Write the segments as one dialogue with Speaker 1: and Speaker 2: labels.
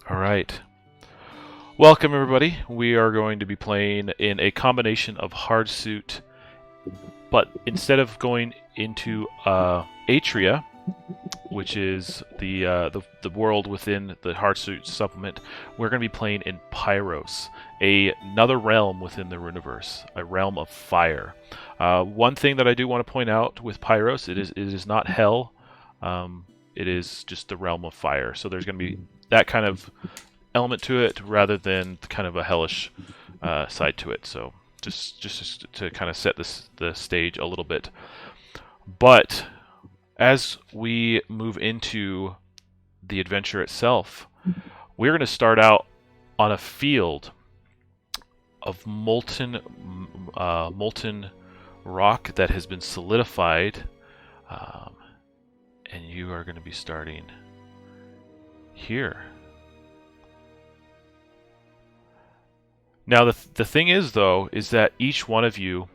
Speaker 1: All right. Welcome, everybody. We are going to be playing in a combination of Hardsuit, but instead of going into Atria, which is the world within the Hardsuit supplement, we're going to be playing in Pyros, another realm within the Runiverse, a realm of fire. One thing that I do want to point out with Pyros, it is not hell. It is just the realm of fire. So there's going to be that kind of element to it rather than kind of a hellish side to it. So just to kind of set the stage a little bit. But as we move into the adventure itself, we're going to start out on a field of molten rock that has been solidified, and you are going to be starting here. Now, the thing is, though, is that each one of you,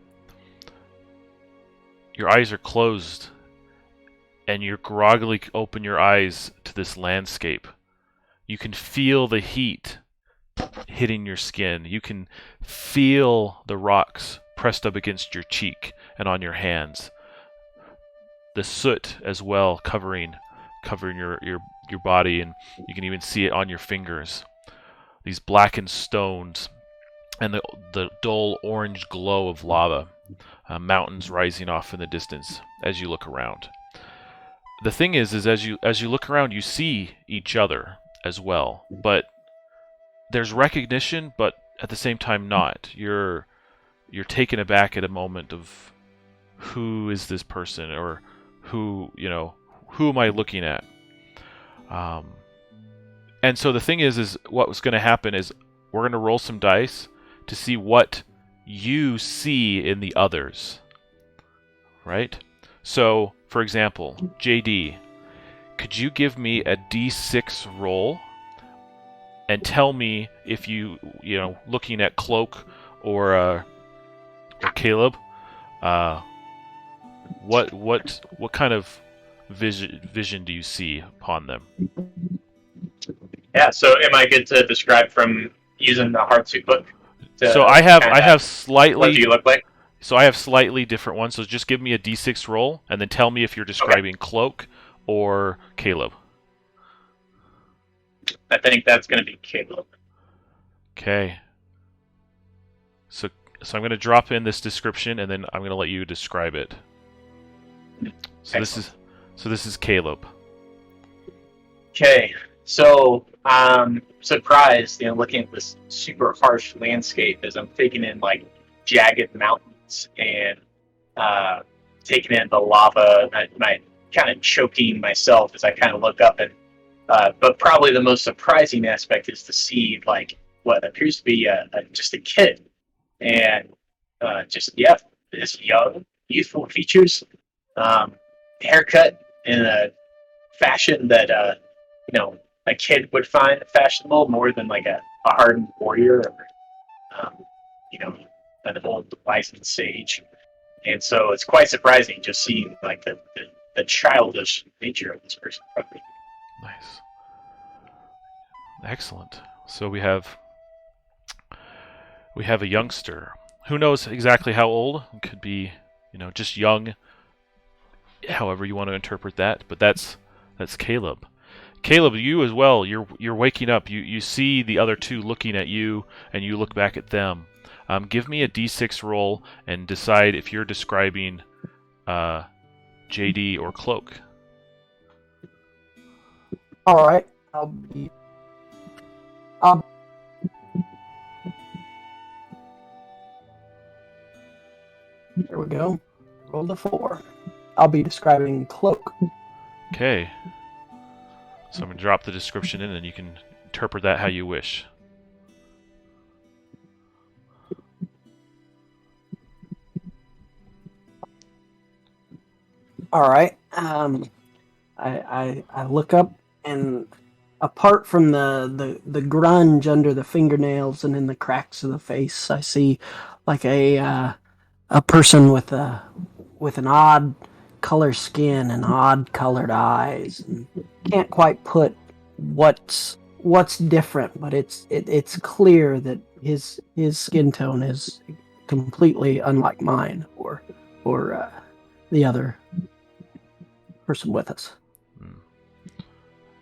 Speaker 1: your eyes are closed, and you groggily open your eyes to this landscape. You can feel the heat hitting your skin. You can feel the rocks pressed up against your cheek and on your hands. The soot as well covering your body, and you can even see it on your fingers. These blackened stones and the dull orange glow of lava, mountains rising off in the distance as you look around. The thing is as you look around, you see each other as well, but there's recognition, but at the same time not. You're taken aback at a moment of who is this person, or who am I looking at? And so the thing is what was going to happen is we're going to roll some dice to see what you see in the others, right? So, for example, JD, could you give me a D6 roll and tell me if looking at Cloak or Caleb, what kind of vision do you see upon them?
Speaker 2: Yeah, so am I good to describe from using the Hardsuit book?
Speaker 1: So I have slightly.
Speaker 2: What do you look like?
Speaker 1: So I have slightly different ones. So just give me a D6 roll, and then tell me if you're describing Cloak or Caleb.
Speaker 2: I think that's going to be Caleb.
Speaker 1: Okay. So I'm going to drop in this description, and then I'm going to let you describe it. So this is Caleb.
Speaker 2: Okay, so I'm surprised, looking at this super harsh landscape as I'm taking in like jagged mountains and taking in the lava. I'm kind of choking myself as I kind of look up, and but probably the most surprising aspect is to see like what appears to be just a kid, and this young, youthful features, haircut in a fashion that a kid would find fashionable more than like a hardened warrior or an old licensed sage. And so it's quite surprising just seeing like the childish nature of this person.
Speaker 1: Nice. Excellent. So we have a youngster. Who knows exactly how old? It could be, just young, however you want to interpret that, but that's Caleb. Caleb, you as well. You're waking up. You see the other two looking at you, and you look back at them. Give me a D6 roll and decide if you're describing JD or Cloak.
Speaker 3: All right, There we go. Roll the 4. I'll be describing Cloak.
Speaker 1: Okay. So I'm going to drop the description in, and you can interpret that how you wish.
Speaker 3: All right. I look up, and apart from the grunge under the fingernails and in the cracks of the face, I see like a person with an odd color skin and odd colored eyes, and can't quite put what's what's different, but it's clear that his skin tone is completely unlike mine or the other person with us.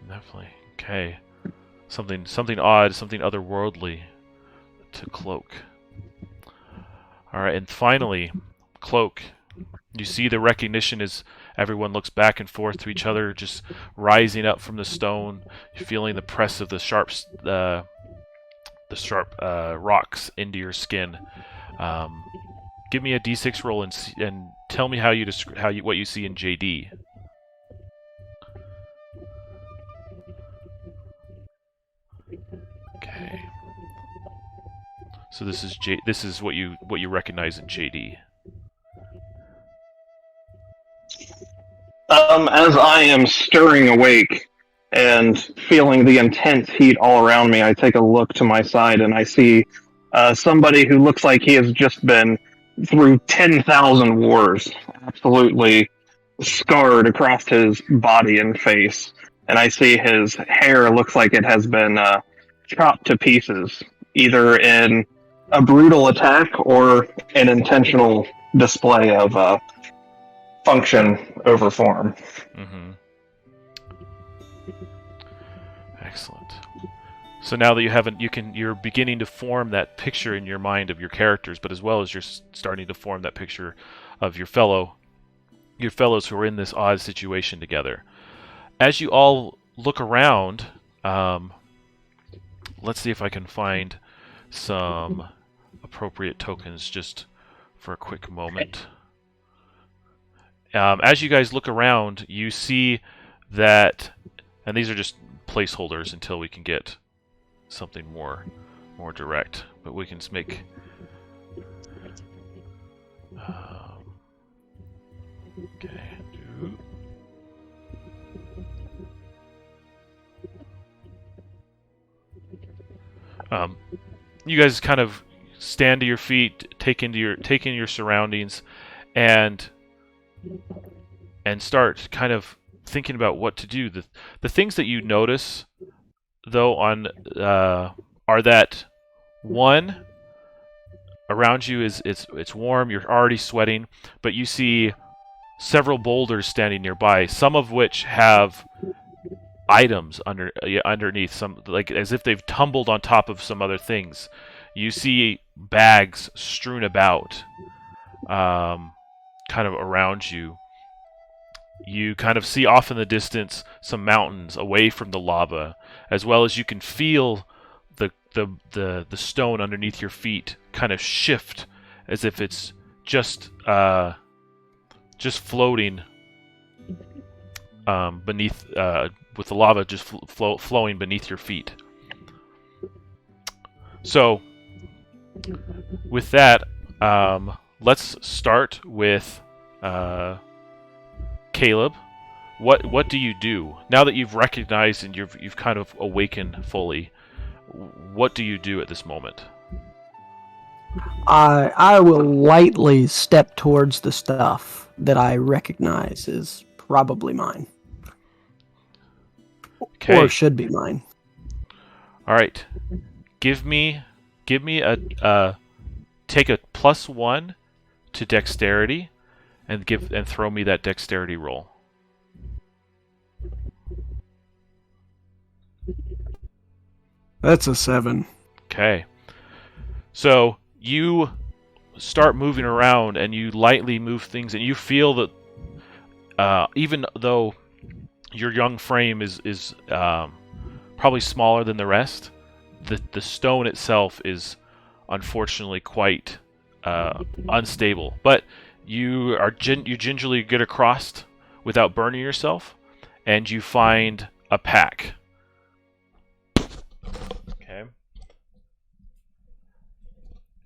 Speaker 1: Definitely. Okay. Something odd, something otherworldly to Cloak. Alright, and finally, Cloak. You see the recognition as everyone looks back and forth to each other, just rising up from the stone. You're feeling the press of the sharp rocks into your skin. Give me a d6 roll and tell me what you see in JD. Okay. So this is what you recognize in JD.
Speaker 4: As I am stirring awake and feeling the intense heat all around me, I take a look to my side and I see somebody who looks like he has just been through 10,000 wars, absolutely scarred across his body and face. And I see his hair looks like it has been chopped to pieces, either in a brutal attack or an intentional display of function over form.
Speaker 1: Mm-hmm. Excellent. So now that you're beginning to form that picture in your mind of your characters, but as well as you're starting to form that picture of your fellows who are in this odd situation together. As you all look around, let's see if I can find some appropriate tokens just for a quick moment. As you guys look around, you see that, and these are just placeholders until we can get something more direct, but we can make okay. You guys kind of stand to your feet, take in your surroundings, and start kind of thinking about what to do. The things that you notice, though, are that one, around you it's warm. You're already sweating, but you see several boulders standing nearby. Some of which have items underneath, some like as if they've tumbled on top of some other things. You see bags strewn about, kind of around you. You kind of see off in the distance some mountains away from the lava, as well as you can feel the stone underneath your feet kind of shift, as if it's just floating beneath, with the lava just flowing beneath your feet. So, with that, let's start with Caleb. What do you do now that you've recognized and you've kind of awakened fully? What do you do at this moment?
Speaker 3: I will lightly step towards the stuff that I recognize is probably mine.
Speaker 1: Okay.
Speaker 3: Or should be mine.
Speaker 1: All right. Give me a take a +1 to dexterity and throw me that dexterity roll.
Speaker 3: That's a 7.
Speaker 1: Okay. So you start moving around and you lightly move things, and you feel that even though your young frame is probably smaller than the rest, the stone itself is unfortunately quite unstable. But you gingerly get across without burning yourself, and you find a pack. Okay.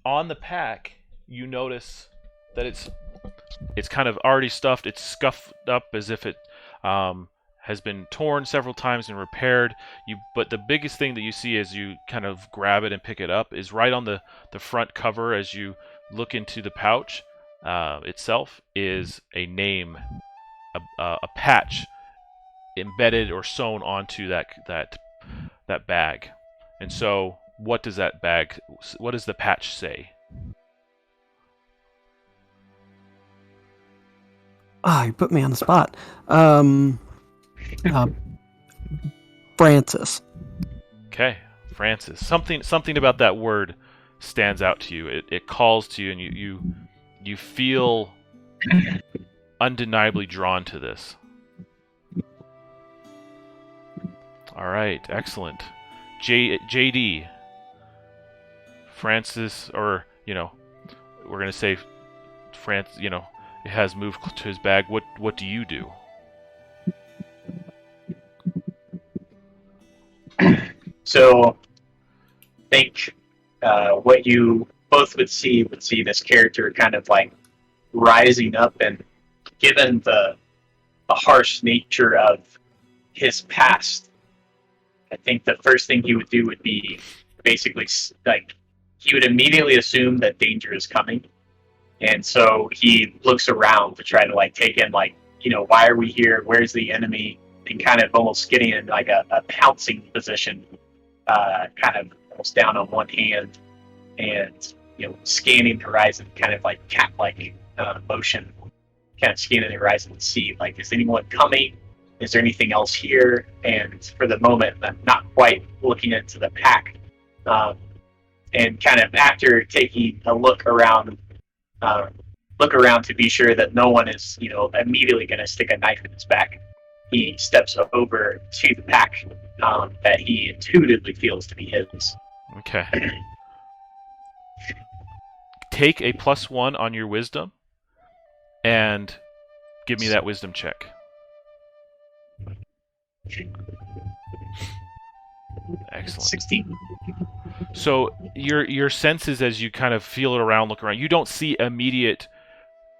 Speaker 1: On the pack, you notice that it's kind of already stuffed. It's scuffed up as if it has been torn several times and repaired. But the biggest thing that you see as you kind of grab it and pick it up is right on the front cover. As you look into the pouch itself, is a name, a patch embedded or sewn onto that bag. And so, what does that bag? What does the patch say?
Speaker 3: Ah, you put me on the spot. Francis.
Speaker 1: Okay, Francis. Something about that word stands out to you. It calls to you, and you feel undeniably drawn to this. All right, excellent. JD, Francis, or we're gonna say Francis. It has moved to his bag. What do you do?
Speaker 2: So, I think what you both would see this character kind of like rising up, and given the harsh nature of his past, I think the first thing he would do would be basically like he would immediately assume that danger is coming, and so he looks around to try to like take in like why are we here? Where's the enemy? And kind of almost getting in like a pouncing position, kind of almost down on one hand, and scanning the horizon, kind of like cat-like motion, kind of scanning the horizon to see like is anyone coming? Is there anything else here? And for the moment, I'm not quite looking into the pack. And kind of after taking a look around to be sure that no one is, immediately going to stick a knife in his back, he steps over to the pack that he intuitively feels to be his.
Speaker 1: Okay. Take a +1 on your wisdom, and give me that wisdom check. Excellent.
Speaker 2: 16.
Speaker 1: So your senses, as you kind of feel it around, look around, you don't see immediate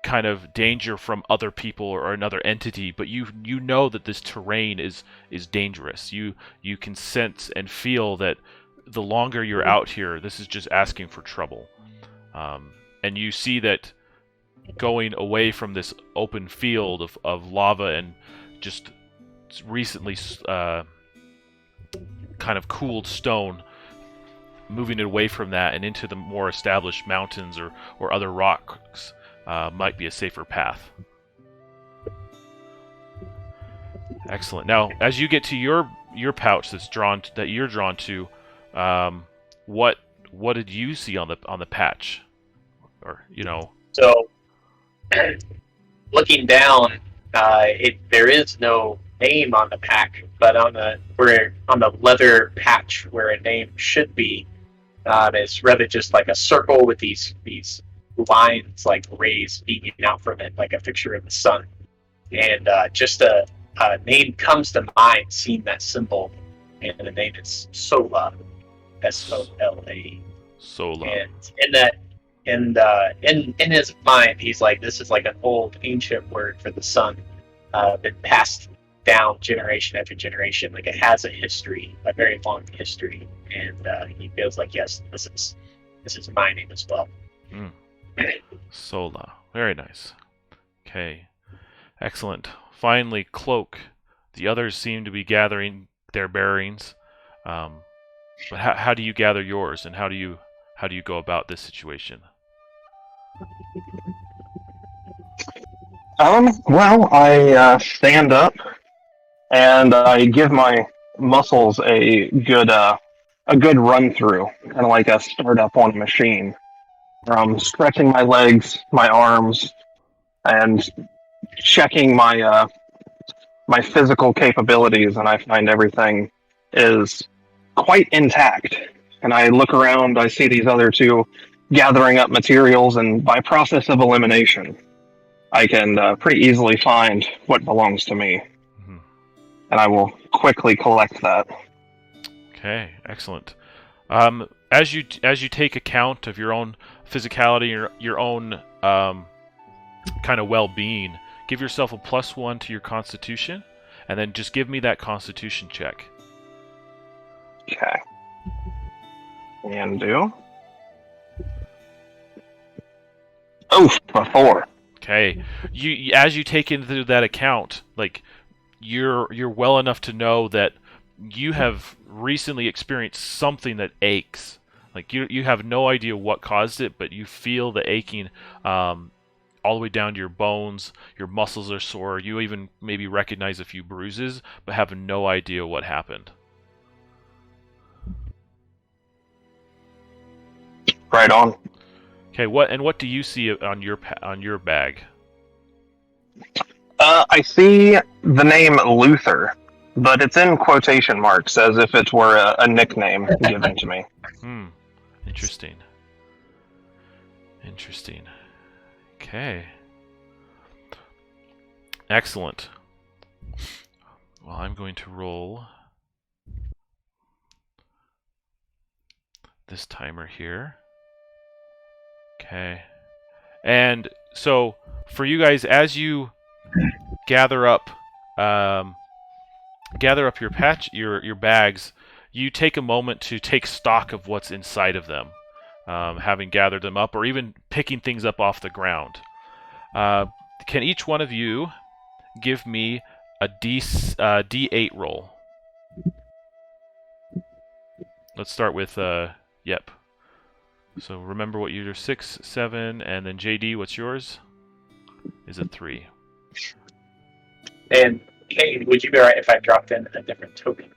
Speaker 1: kind of danger from other people or another entity, but you know that this terrain is dangerous. You can sense and feel that the longer you're out here, this is just asking for trouble. And you see that going away from this open field of lava and just recently kind of cooled stone, moving it away from that and into the more established mountains or other rocks might be a safer path. Excellent. Now, as you get to your pouch that you're drawn to, what did you see on the patch? Or
Speaker 2: So, looking down, there is no name on the pack, but on the leather patch where a name should be, it's rather just like a circle with these lines like rays beaming out from it, like a picture of the sun. And just a name comes to mind seeing that symbol, and the name is Sola, S-O-L-A.
Speaker 1: Sola.
Speaker 2: And in his mind, he's like, this is like an old ancient word for the sun, been passed down generation after generation. Like it has a history, a very long history, and he feels like, yes, this is my name as well.
Speaker 1: Sola. Very nice. Okay. Excellent. Finally, Cloak. The others seem to be gathering their bearings. But how do you gather yours, and how do you go about this situation?
Speaker 4: Well, I stand up and I give my muscles a good run through, kind of like a startup on a machine. Stretching my legs, my arms, and checking my my physical capabilities, and I find everything is quite intact. And I look around, I see these other two gathering up materials, and by process of elimination, I can pretty easily find what belongs to me.
Speaker 1: Mm-hmm.
Speaker 4: And I will quickly collect that.
Speaker 1: Okay, excellent. As you take account of your own physicality, your own kind of well-being, give yourself a +1 to your Constitution, and then just give me that Constitution check.
Speaker 4: Okay. And do. Oof, a 4.
Speaker 1: Okay. As you take into that account, like you're well enough to know that you have recently experienced something that aches. Like you have no idea what caused it, but you feel the aching all the way down to your bones. Your muscles are sore. You even maybe recognize a few bruises, but have no idea what happened.
Speaker 4: Right on.
Speaker 1: Okay, what do you see on your bag?
Speaker 4: I see the name Luther, but it's in quotation marks as if it were a nickname given to me.
Speaker 1: Interesting. Interesting. Okay. Excellent. Well, I'm going to roll this timer here. Okay. And so for you guys, as you gather up your bags, you take a moment to take stock of what's inside of them, having gathered them up, or even picking things up off the ground. Can each one of you give me a D8 roll? Let's start with Yep. So remember what you're 6, 7, and then JD, what's yours? Is it 3?
Speaker 2: And Kate, would you be alright if I dropped in a different token?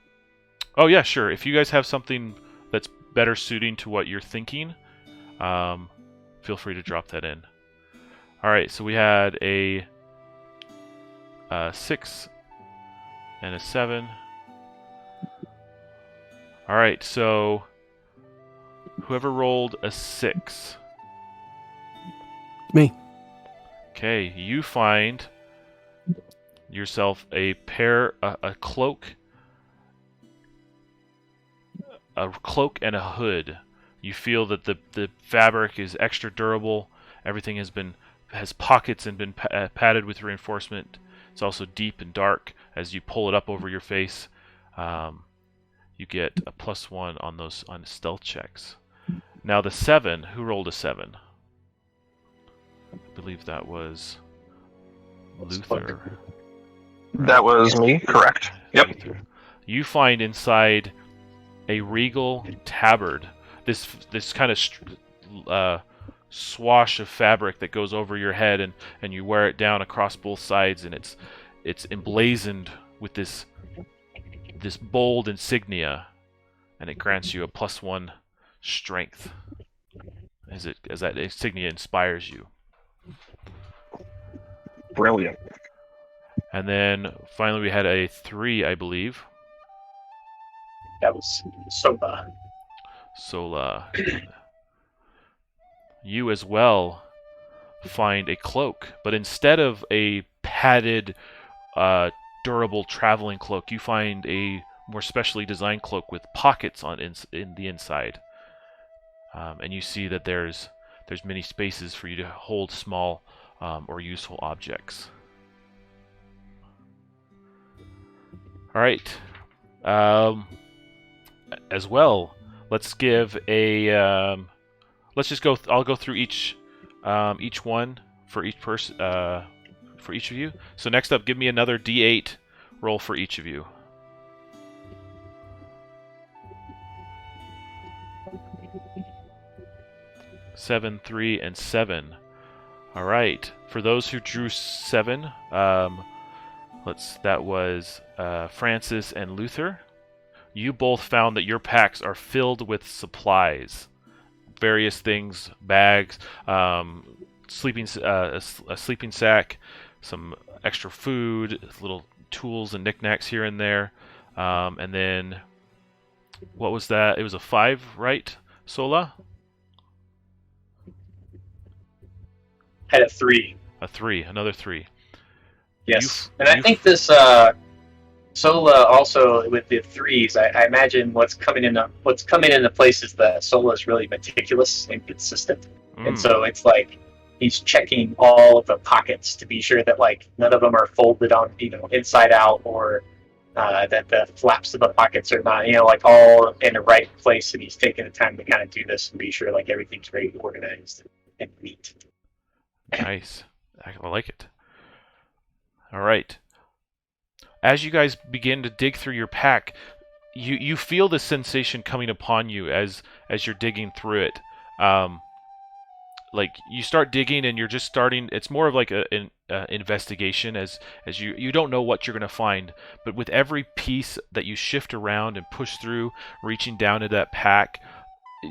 Speaker 1: Oh yeah, sure. If you guys have something that's better suiting to what you're thinking, feel free to drop that in. All right, so we had a 6 and a 7. All right, so whoever rolled a 6.
Speaker 3: Me.
Speaker 1: Okay, you find yourself a cloak, and a hood. You feel that the fabric is extra durable. Everything has pockets and been padded with reinforcement. It's also deep and dark. As you pull it up over your face, you get a +1 on stealth checks. Now the 7, who rolled a 7? I believe that was Luther.
Speaker 4: That was me, correct. Yep.
Speaker 1: Luther. You find inside a regal tabard, this kind of swash of fabric that goes over your head, and you wear it down across both sides, and it's emblazoned with this bold insignia, and it grants you a +1 strength as that insignia inspires you.
Speaker 4: Brilliant.
Speaker 1: And then finally we had a 3, I believe.
Speaker 2: That was Soba.
Speaker 1: Sola. You as well find a cloak, but instead of a padded, durable traveling cloak, you find a more specially designed cloak with pockets in the inside. And you see that there's many spaces for you to hold small or useful objects. All right. As well, let's give a. Let's just go. I'll go through each one for each person, for each of you. So next up, give me another D8 roll for each of you. 7, 3, and 7. All right. For those who drew 7, that was Francis and Luther. You both found that your packs are filled with supplies, various things, bags, a sleeping sack, some extra food, little tools and knickknacks here and there, and then what was that? It was a 5, right, Sola?
Speaker 2: Had a 3.
Speaker 1: A 3, another 3.
Speaker 2: Yes, and I think this Sola also with the 3s. I imagine what's coming into place is that Sola is really meticulous and consistent, and so it's like he's checking all of the pockets to be sure that like none of them are folded on inside out, or that the flaps of the pockets are not like all in the right place, and he's taking the time to kind of do this and be sure like everything's very organized and neat.
Speaker 1: Nice. I like it. All right. As you guys begin to dig through your pack, you feel the sensation coming upon you as you're digging through it. Like you start digging and you're just starting. It's more of like an investigation as you don't know what you're going to find, but with every piece that you shift around and push through, reaching down into that pack,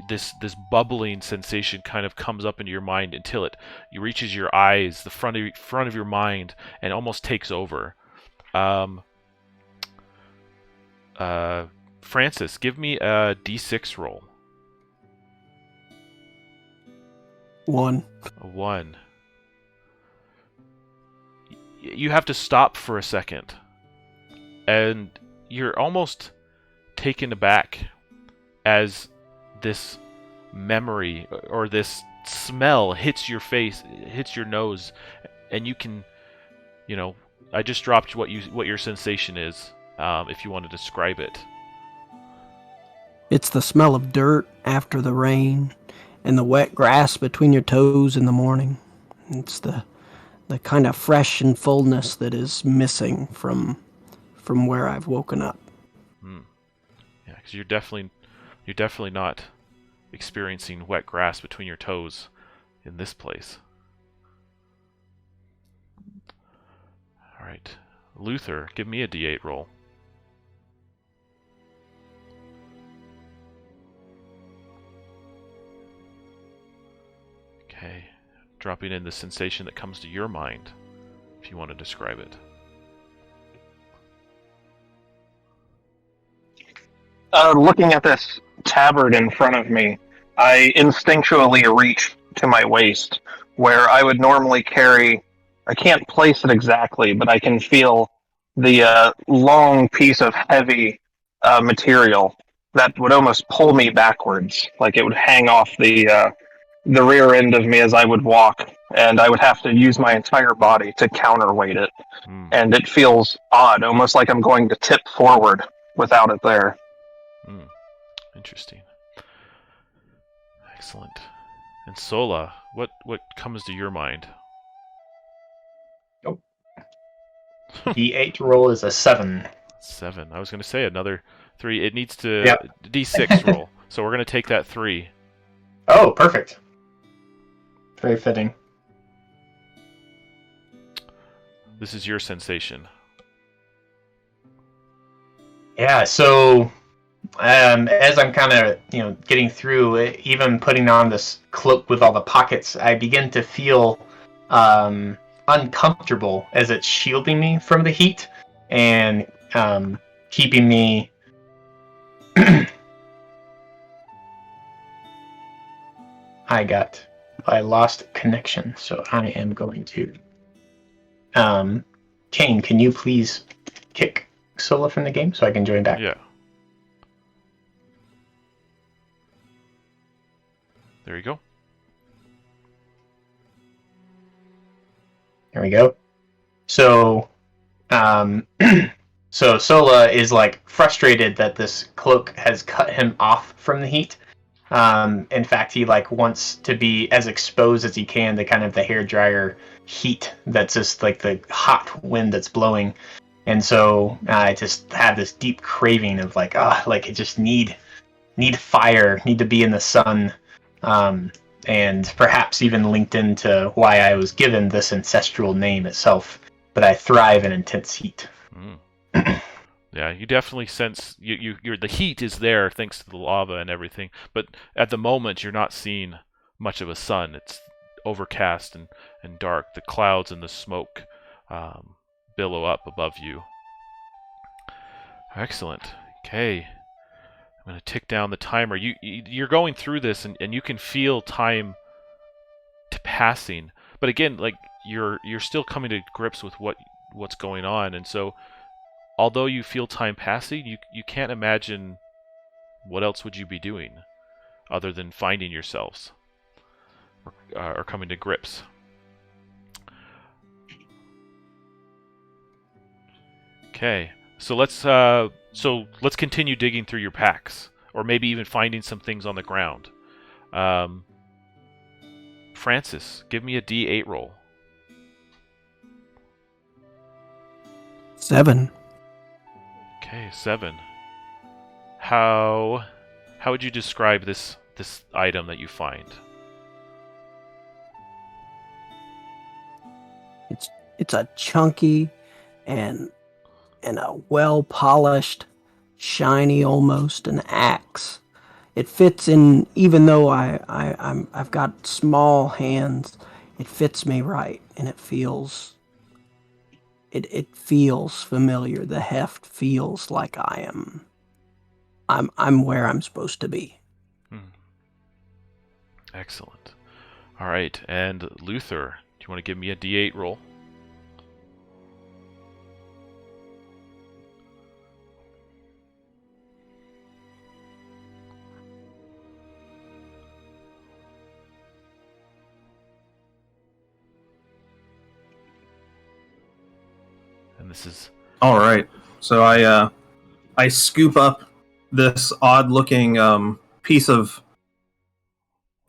Speaker 1: this bubbling sensation kind of comes up into your mind until it reaches your eyes, the front of your mind, and almost takes over. Francis, give me a D6 roll.
Speaker 3: 1.
Speaker 1: A 1. You have to stop for a second, and you're almost taken aback as this memory or this smell hits your face, hits your nose, and you can, I just dropped what your sensation is, if you want to describe it.
Speaker 3: It's the smell of dirt after the rain and the wet grass between your toes in the morning. It's the kind of fresh and fullness that is missing from where I've woken up.
Speaker 1: Yeah, because you're definitely not experiencing wet grass between your toes in this place. All right, Luther, give me a D8 roll. Okay, dropping in the sensation that comes to your mind, if you want to describe it.
Speaker 4: Looking at this tabard in front of me, I instinctually reach to my waist, where I would normally carry. I can't place it exactly, but I can feel the long piece of heavy material that would almost pull me backwards, like it would hang off the rear end of me as I would walk, and I would have to use my entire body to counterweight it. And it feels odd, almost like I'm going to tip forward without it there.
Speaker 1: Interesting. Excellent. And Sola, what comes to your mind?
Speaker 2: Nope. D8 roll is a 7.
Speaker 1: 7. I was going to say another 3. It needs to
Speaker 2: Yep.
Speaker 1: D6 roll. So we're going to take that 3.
Speaker 2: Oh, perfect. Very fitting.
Speaker 1: This is your sensation.
Speaker 2: Yeah, so as I'm kind of getting through, even putting on this cloak with all the pockets, I begin to feel uncomfortable as it's shielding me from the heat and keeping me. I lost connection, so I am going to. Kane, can you please kick Sola from the game so I can join back?
Speaker 1: Yeah. There you go.
Speaker 2: There we go. So, so Sola is like frustrated that this cloak has cut him off from the heat. In fact, he wants to be as exposed as he can to kind of the hairdryer heat that's just like the hot wind that's blowing. And so I just have this deep craving of I just need fire, need to be in the sun. And perhaps even linked into why I was given this ancestral name itself, but I thrive in intense heat.
Speaker 1: Yeah, you definitely sense you're the heat is there thanks to the lava and everything, but at the moment you're not seeing much of a sun. It's overcast and dark. The clouds and the smoke billow up above you. Excellent. Okay. I'm going to tick down the timer. You're going through this, and you can feel time passing. But again, you're still coming to grips with what's going on, and so although you feel time passing, you can't imagine what else would you be doing other than finding yourselves or coming to grips. Okay, so let's continue digging through your packs, or maybe even finding some things on the ground. Francis, give me a D8 roll.
Speaker 3: 7.
Speaker 1: Okay, 7. how would you describe this item that you find?
Speaker 3: It's a chunky and a well polished, shiny almost an axe. It fits in, even though I've got small hands. It fits me right, and it feels familiar. The heft feels like I'm where I'm supposed to be.
Speaker 1: Excellent. All right, and Luther, do you want to give me a D8 roll? And this is
Speaker 5: all right. So I scoop up this odd-looking piece of.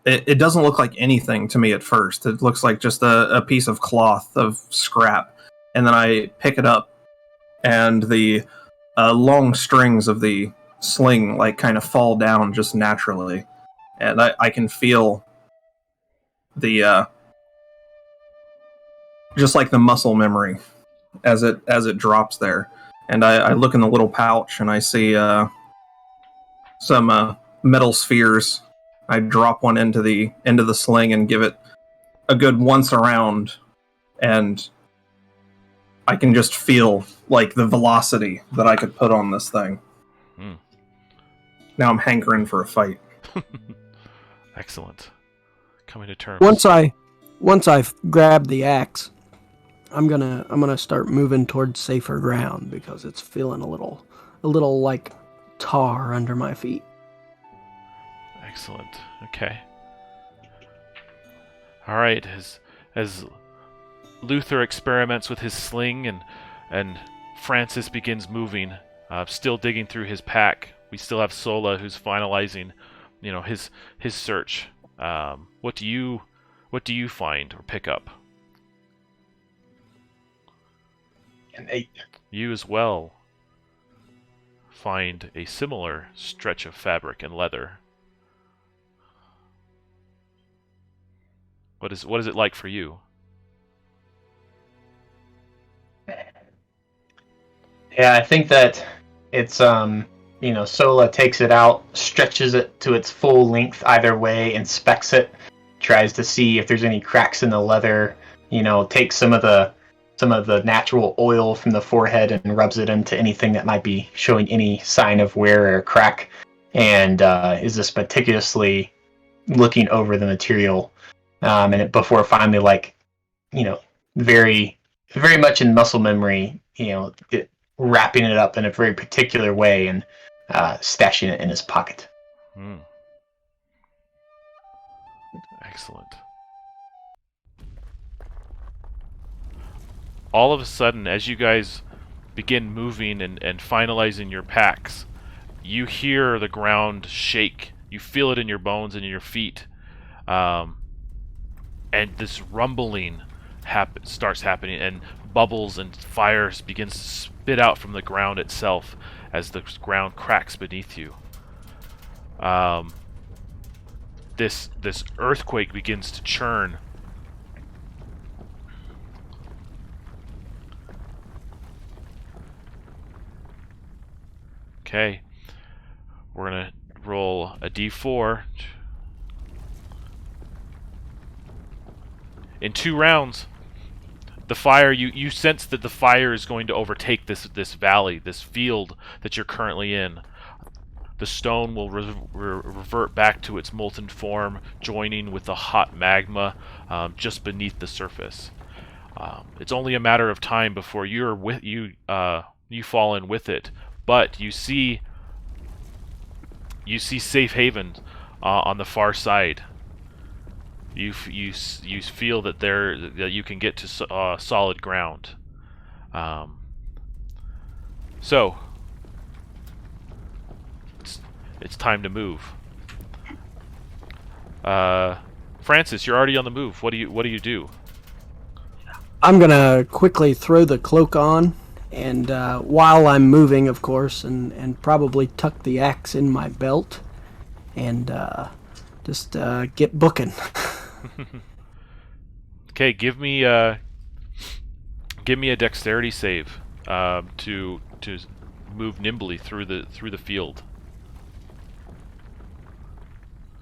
Speaker 5: It doesn't look like anything to me at first. It looks like just a piece of cloth of scrap, and then I pick it up, and the long strings of the sling like kind of fall down just naturally, and I can feel the just like the muscle memory as it drops there, and I look in the little pouch and I see some metal spheres. I drop one into the sling and give it a good once around, and I can just feel like the velocity that I could put on this thing. Now I'm hankering for a fight.
Speaker 1: excellent. Coming to terms.
Speaker 3: Once I've grabbed the axe, I'm gonna start moving towards safer ground because it's feeling a little like tar under my feet.
Speaker 1: Excellent. Okay. All right. As Luther experiments with his sling and Francis begins moving, still digging through his pack. We still have Sola who's finalizing, his search. What do you find or pick up?
Speaker 2: An 8.
Speaker 1: You as well find a similar stretch of fabric and leather. What is it like for you?
Speaker 2: Yeah, I think that it's Sola takes it out, stretches it to its full length either way, inspects it, tries to see if there's any cracks in the leather, takes some of the natural oil from the forehead and rubs it into anything that might be showing any sign of wear or crack, and is just meticulously looking over the material, before finally, very, very much in muscle memory, wrapping it up in a very particular way and stashing it in his pocket.
Speaker 1: Excellent. All of a sudden, as you guys begin moving and finalizing your packs, you hear the ground shake. You feel it in your bones and in your feet. And this rumbling starts happening, and bubbles and fire begins to spit out from the ground itself as the ground cracks beneath you. This earthquake begins to churn. Okay, we're gonna roll a d4. In 2 rounds, the fire, you sense that the fire is going to overtake this valley, this field that you're currently in. The stone will revert back to its molten form, joining with the hot magma just beneath the surface. It's only a matter of time before you fall in with it. But you see safe haven on the far side. You feel that that you can get to solid ground. So it's time to move. Francis, you're already on the move. What do you do?
Speaker 3: I'm gonna quickly throw the cloak on and while I'm moving, of course, and probably tuck the axe in my belt, and just get booking.
Speaker 1: Okay, give me a dexterity save to move nimbly through the field.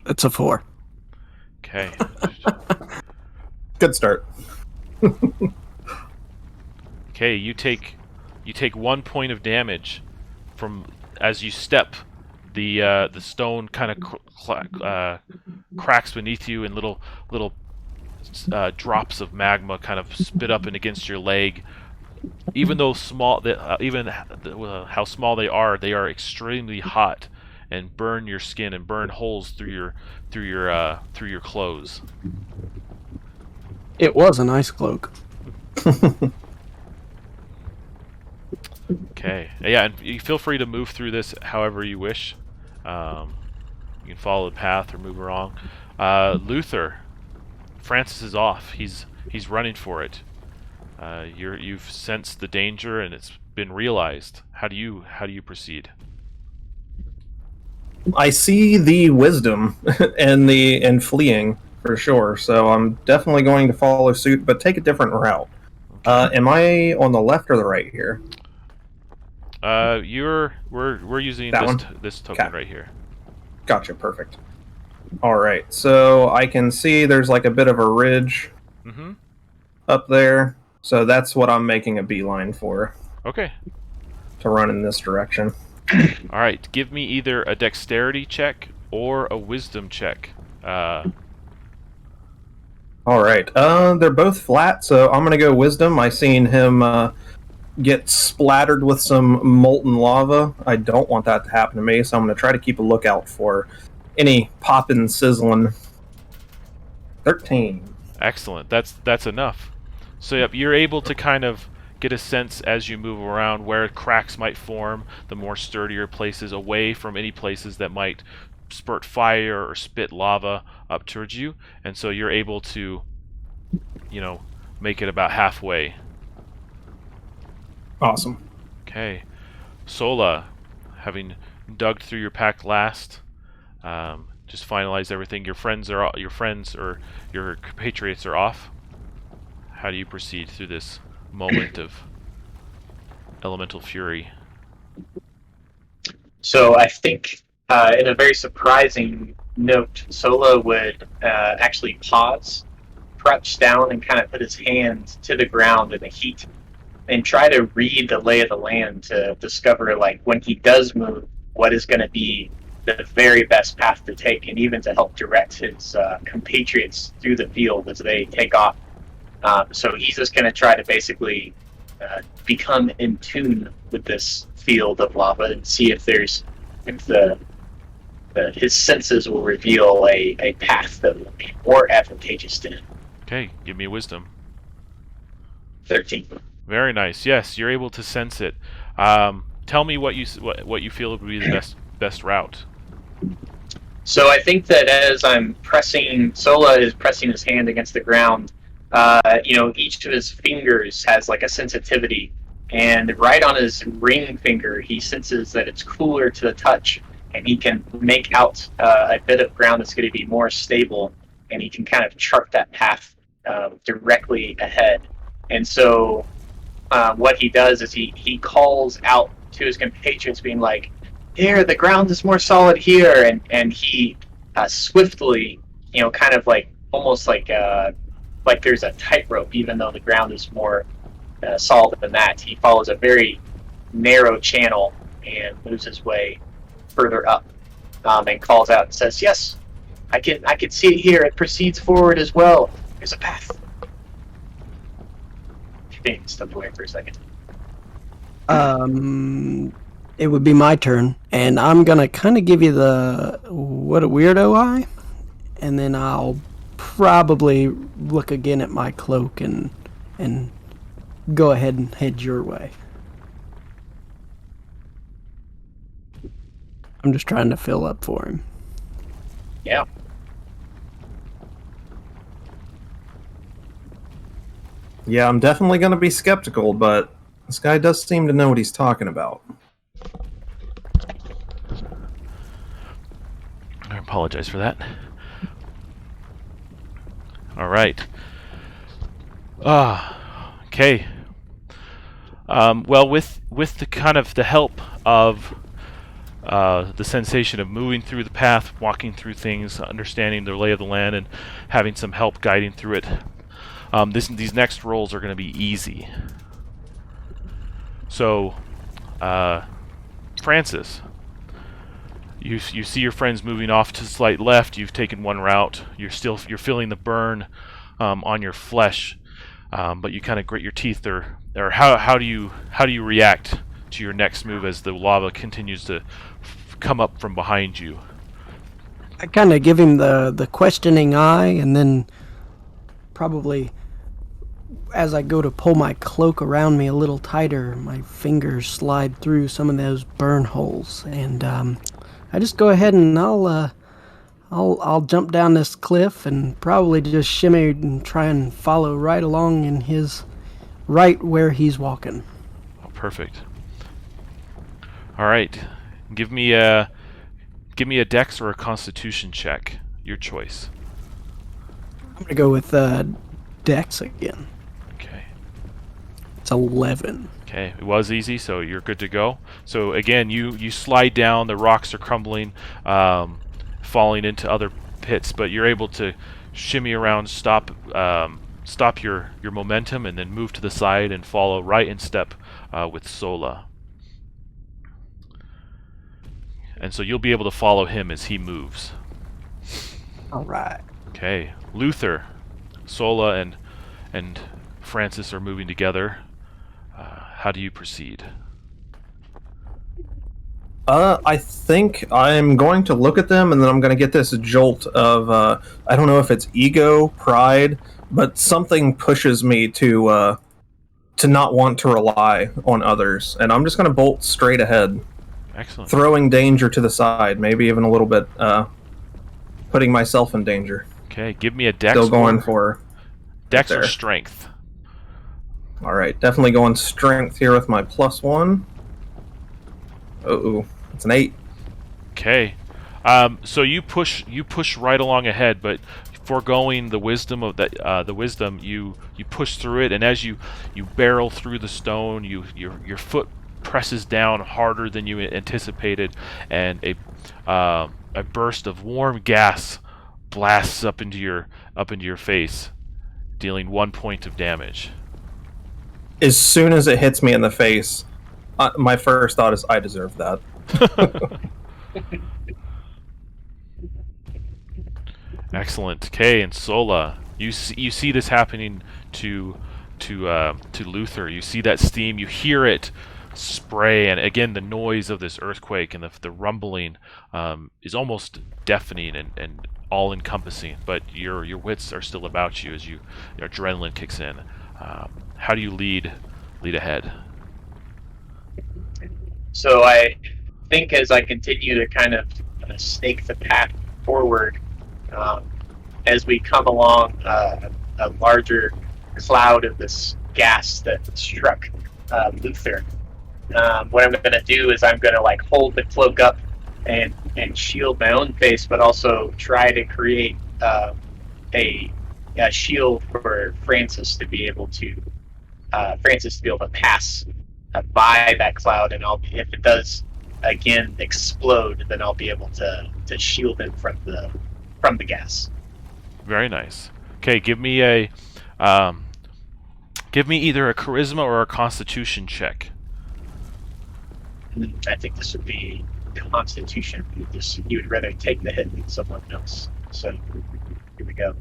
Speaker 3: It's a 4.
Speaker 1: Okay.
Speaker 5: Good start.
Speaker 1: Okay, you take 1 point of damage from as you step. The stone kind of cracks beneath you, and little drops of magma kind of spit up and against your leg. Even though small, how small they are extremely hot and burn your skin and burn holes through your clothes.
Speaker 3: It was an ice cloak.
Speaker 1: Okay. Yeah, and you feel free to move through this however you wish. You can follow the path or move along. Luther, Francis is off. He's running for it. You've sensed the danger and it's been realized. How do you proceed?
Speaker 5: I see the wisdom and fleeing for sure, so I'm definitely going to follow suit, but take a different route. Am I on the left or the right here?
Speaker 1: We're using this token
Speaker 5: Okay.
Speaker 1: right here.
Speaker 5: Gotcha, perfect. All right, so I can see there's like a bit of a ridge
Speaker 1: Mm-hmm.
Speaker 5: up there, so that's what I'm making a beeline for,
Speaker 1: Okay.
Speaker 5: to run in this direction.
Speaker 1: All right. Give me either a dexterity check or a wisdom check.
Speaker 5: All right, they're both flat, so I'm gonna go wisdom. I seen him get splattered with some molten lava. I don't want that to happen to me, so I'm gonna try to keep a lookout for any poppin' sizzling. 13.
Speaker 1: Excellent. That's enough. So yep, you're able to kind of get a sense as you move around where cracks might form, the more sturdier places, away from any places that might spurt fire or spit lava up towards you, and so you're able to, make it about halfway.
Speaker 5: Awesome.
Speaker 1: Okay. Sola, having dug through your pack last, just finalize everything. Your friends or your compatriots are off. How do you proceed through this moment of elemental fury?
Speaker 2: So I think, in a very surprising note, Sola would actually pause, crouch down, and kind of put his hand to the ground in the heat, and try to read the lay of the land to discover, like, when he does move, what is going to be the very best path to take, and even to help direct his compatriots through the field as they take off. So he's just going to try to basically become in tune with this field of lava and see if his senses will reveal a path that will be more advantageous to him.
Speaker 1: Okay, give me wisdom.
Speaker 2: 13.
Speaker 1: Very nice. Yes, you're able to sense it. Tell me what you feel would be the best route.
Speaker 2: So I think that as I'm pressing, Sola is pressing his hand against the ground. Each of his fingers has like a sensitivity, and right on his ring finger, he senses that it's cooler to the touch, and he can make out a bit of ground that's going to be more stable, and he can kind of chart that path directly ahead. And so what he does is he calls out to his compatriots, being like, "Here, the ground is more solid here," and he swiftly, kind of like almost like there's a tightrope, even though the ground is more solid than that. He follows a very narrow channel and moves his way further up, and calls out and says, "Yes, I can see it here. It proceeds forward as well. There's a path." Being stepped away for a second.
Speaker 3: It would be my turn, and I'm gonna kind of give you the what a weirdo eye, and then I'll probably look again at my cloak and go ahead and head your way. I'm just trying to fill up for him.
Speaker 2: Yeah.
Speaker 5: Yeah, I'm definitely going to be skeptical, but This guy does seem to know what he's talking about.
Speaker 1: I apologize for that. All right. Okay. Well, with the kind of the help of the sensation of moving through the path, walking through things, understanding the lay of the land, and having some help guiding through it, these next rolls are going to be easy. So, Francis, you see your friends moving off to the slight left. You've taken one route. You're feeling the burn on your flesh, but you kind of grit your teeth. Or how do you react to your next move as the lava continues to come up from behind you?
Speaker 3: I kind of give him the questioning eye, and then probably as I go to pull my cloak around me a little tighter, my fingers slide through some of those burn holes, and I just go ahead and I'll jump down this cliff and probably just shimmy and try and follow right along in his right where he's walking.
Speaker 1: Oh, perfect. All right, give me a Dex or a Constitution check. Your choice.
Speaker 3: I'm gonna go with Dex again.
Speaker 1: Okay.
Speaker 3: It's 11.
Speaker 1: Okay, it was easy, so you're good to go. So again, you slide down. The rocks are crumbling, falling into other pits, but you're able to shimmy around, stop your momentum, and then move to the side and follow right in step with Sola. And so you'll be able to follow him as he moves.
Speaker 3: All right.
Speaker 1: Okay, Luther, Sola, and Francis are moving together. How do you proceed?
Speaker 5: I think I'm going to look at them, and then I'm going to get this jolt of I don't know if it's ego, pride, but something pushes me to not want to rely on others, and I'm just going to bolt straight ahead.
Speaker 1: Excellent.
Speaker 5: Throwing danger to the side, maybe even a little bit, putting myself in danger.
Speaker 1: Okay, give me a Dex.
Speaker 5: Still going for
Speaker 1: Dex or
Speaker 5: there.
Speaker 1: Strength.
Speaker 5: All right, definitely going strength here with my +1. Uh-oh, it's an 8.
Speaker 1: Okay, so you push right along ahead, but foregoing the wisdom of that, you push through it, and as you barrel through the stone, your foot presses down harder than you anticipated, and a burst of warm gas blasts up into your face, dealing 1 point of damage.
Speaker 5: As soon as it hits me in the face, my first thought is, I deserve that.
Speaker 1: Excellent. Okay, and Sola, you see this happening to Luther. You see that steam. You hear it spray, and again the noise of this earthquake and the rumbling is almost deafening and all-encompassing. But your wits are still about you as your adrenaline kicks in. How do you lead ahead?
Speaker 2: So I think as I continue to kind of stake the path forward, as we come along a larger cloud of this gas that struck Luther, what I'm going to do is I'm going to like hold the cloak up and shield my own face, but also try to create a shield for Francis to be able to pass by that cloud, and if it does again explode, then I'll be able to shield him from the gas.
Speaker 1: Very nice. Okay, give me either a charisma or a constitution check.
Speaker 2: I think this would be Constitution. You would rather take the hit than someone else. So here we go.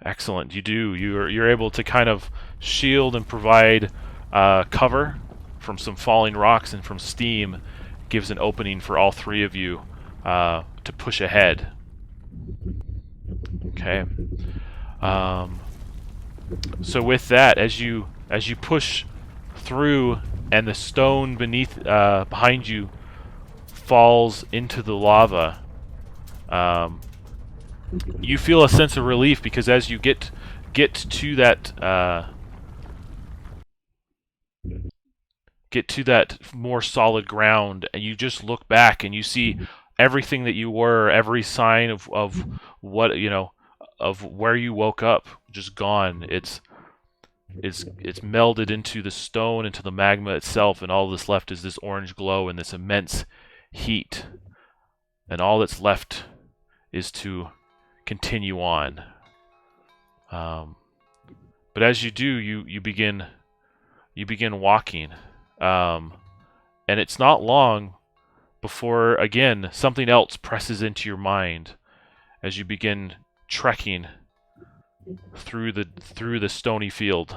Speaker 1: Excellent. You do. You're able to kind of shield and provide cover from some falling rocks and from steam. Gives an opening for all three of you to push ahead. Okay. So with that, as you push through, and the stone behind you falls into the lava, you feel a sense of relief, because as you get to that get to that more solid ground, and you just look back and you see everything that you were, every sign of what, you know, of where you woke up, just gone. It's melded into the stone, into the magma itself, and all that's left is this orange glow and this immense heat. And all that's left is to continue on. But as you do, you begin walking, and it's not long before again something else presses into your mind as you begin trekking through the stony field.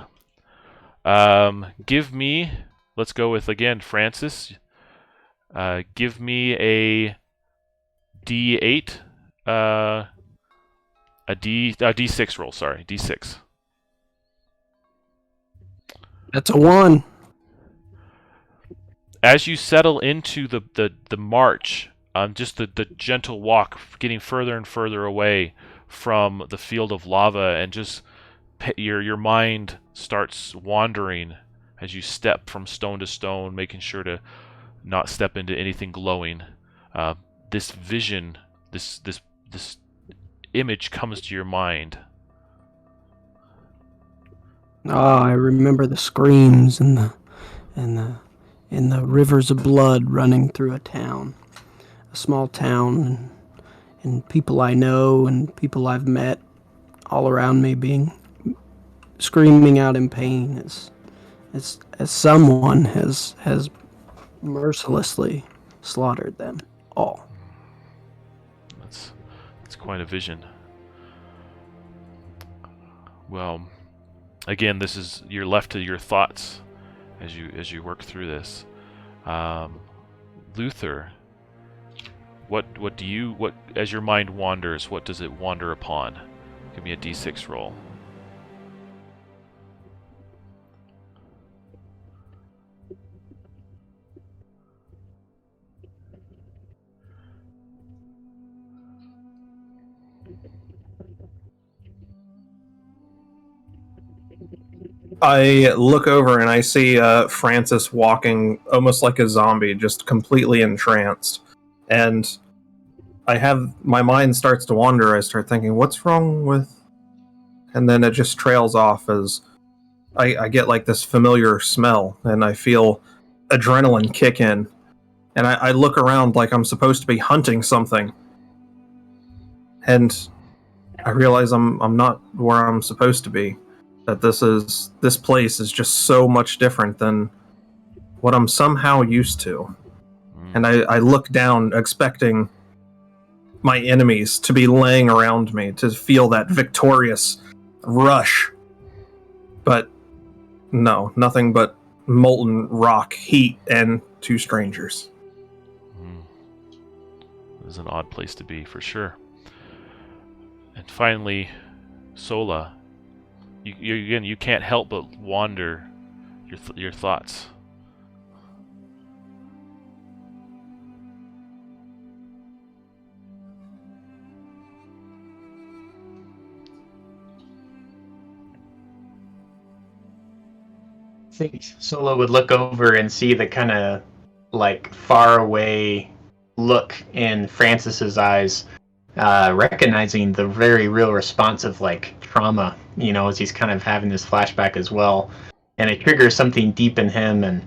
Speaker 1: Give me, let's go with again Francis. Give me a D8, a D6 roll. Sorry, D6.
Speaker 3: That's a 1.
Speaker 1: As you settle into the march, just the gentle walk, getting further and further away from the field of lava, and just your mind starts wandering as you step from stone to stone, making sure to not step into anything glowing. This vision, this image comes to your mind.
Speaker 3: Oh, I remember the screams and the rivers of blood running through a town, a small town, and people I know and people I've met all around me being screaming out in pain as someone has mercilessly slaughtered them all.
Speaker 1: That's quite a vision. Well, again, this is, you're left to your thoughts as you work through this. Luther, what as your mind wanders, what does it wander upon? Give me a D6 roll.
Speaker 5: I look over and I see Francis walking almost like a zombie, just completely entranced. And my mind starts to wander. I start thinking, what's wrong with... And then it just trails off as I get like this familiar smell, and I feel adrenaline kick in. And I look around like I'm supposed to be hunting something. And I realize I'm not where I'm supposed to be. That this place is just so much different than what I'm somehow used to. And I look down expecting my enemies to be laying around me, to feel that victorious rush. But no, nothing but molten rock, heat, and 2 strangers.
Speaker 1: This is an odd place to be, for sure. And finally, Sola. You can't help but wander your thoughts.
Speaker 2: I think Solo would look over and see the kind of like far away look in Francis's eyes, recognizing the very real response of like trauma, you know, as he's kind of having this flashback as well. And it triggers something deep in him, and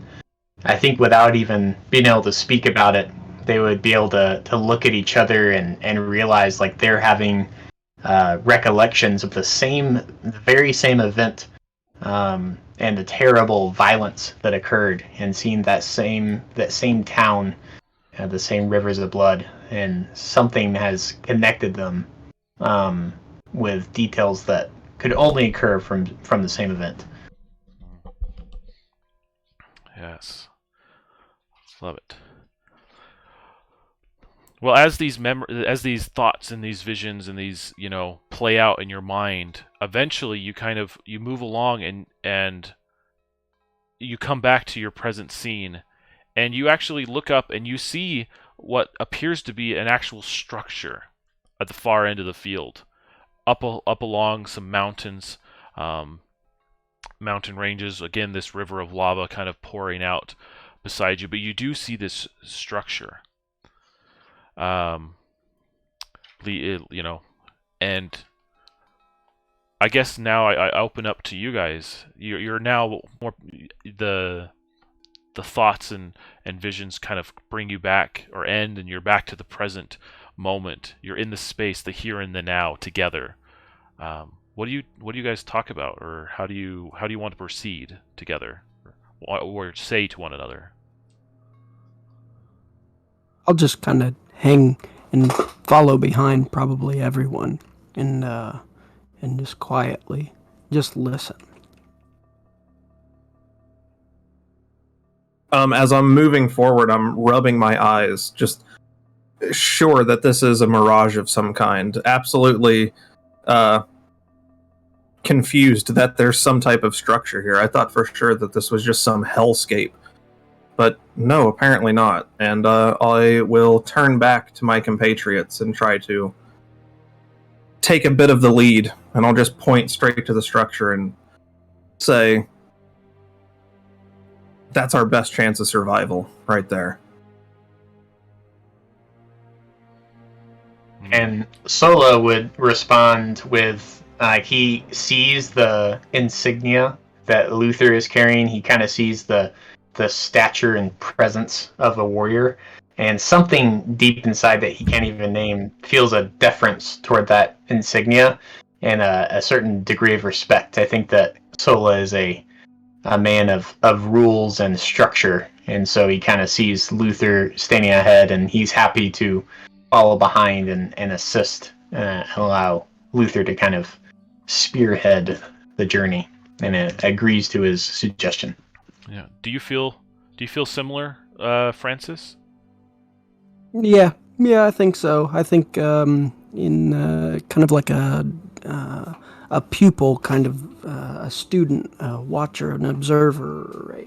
Speaker 2: I think without even being able to speak about it, they would be able to look at each other and realize like they're having recollections of the very same event, and the terrible violence that occurred, and seeing that same town, the same rivers of blood, and something has connected them with details that could only occur from the same event.
Speaker 1: Yes. Love it. Well, as these thoughts and these visions and these, you know, play out in your mind, eventually you move along and you come back to your present scene, and you actually look up and you see what appears to be an actual structure at the far end of the field, up along some mountains, mountain ranges. Again, this river of lava kind of pouring out beside you, but you do see this structure. And I guess now I open up to you guys. You're now more the thoughts and visions kind of bring you back or end, and you're back to the present moment. You're in the space, the here and the now together. What do you guys talk about, or how do you want to proceed together, or say to one another?
Speaker 3: I'll just kind of hang and follow behind probably everyone, and just quietly just listen.
Speaker 5: As I'm moving forward, I'm rubbing my eyes, just sure that this is a mirage of some kind. Absolutely confused that there's some type of structure here. I thought for sure that this was just some hellscape. But no, apparently not. And I will turn back to my compatriots and try to take a bit of the lead. And I'll just point straight to the structure and say, that's our best chance of survival right there.
Speaker 2: And Solo would respond with, he sees the insignia that Luther is carrying. He kind of sees the stature and presence of a warrior, and something deep inside that he can't even name feels a deference toward that insignia and a certain degree of respect. I think that Sola is a man of rules and structure, and so he kind of sees Luther standing ahead, and he's happy to follow behind and assist and allow Luther to kind of spearhead the journey, and agrees to his suggestion.
Speaker 1: Yeah. Do you feel similar, Francis?
Speaker 3: Yeah, I think so. I think in kind of like a pupil, kind of a student, a watcher, an observer,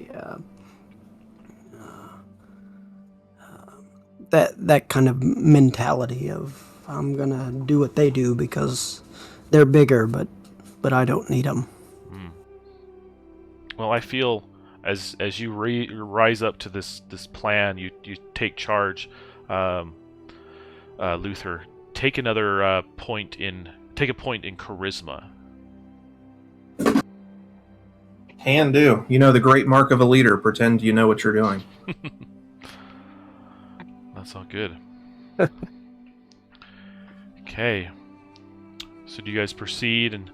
Speaker 3: that kind of mentality of I'm gonna do what they do because they're bigger, but I don't need them.
Speaker 1: Well, I feel as you rise up to this plan, you take charge. Luther, take another point in charisma.
Speaker 5: Can do. You know the great mark of a leader. Pretend you know what you're doing.
Speaker 1: That's all good. Okay. So do you guys proceed, and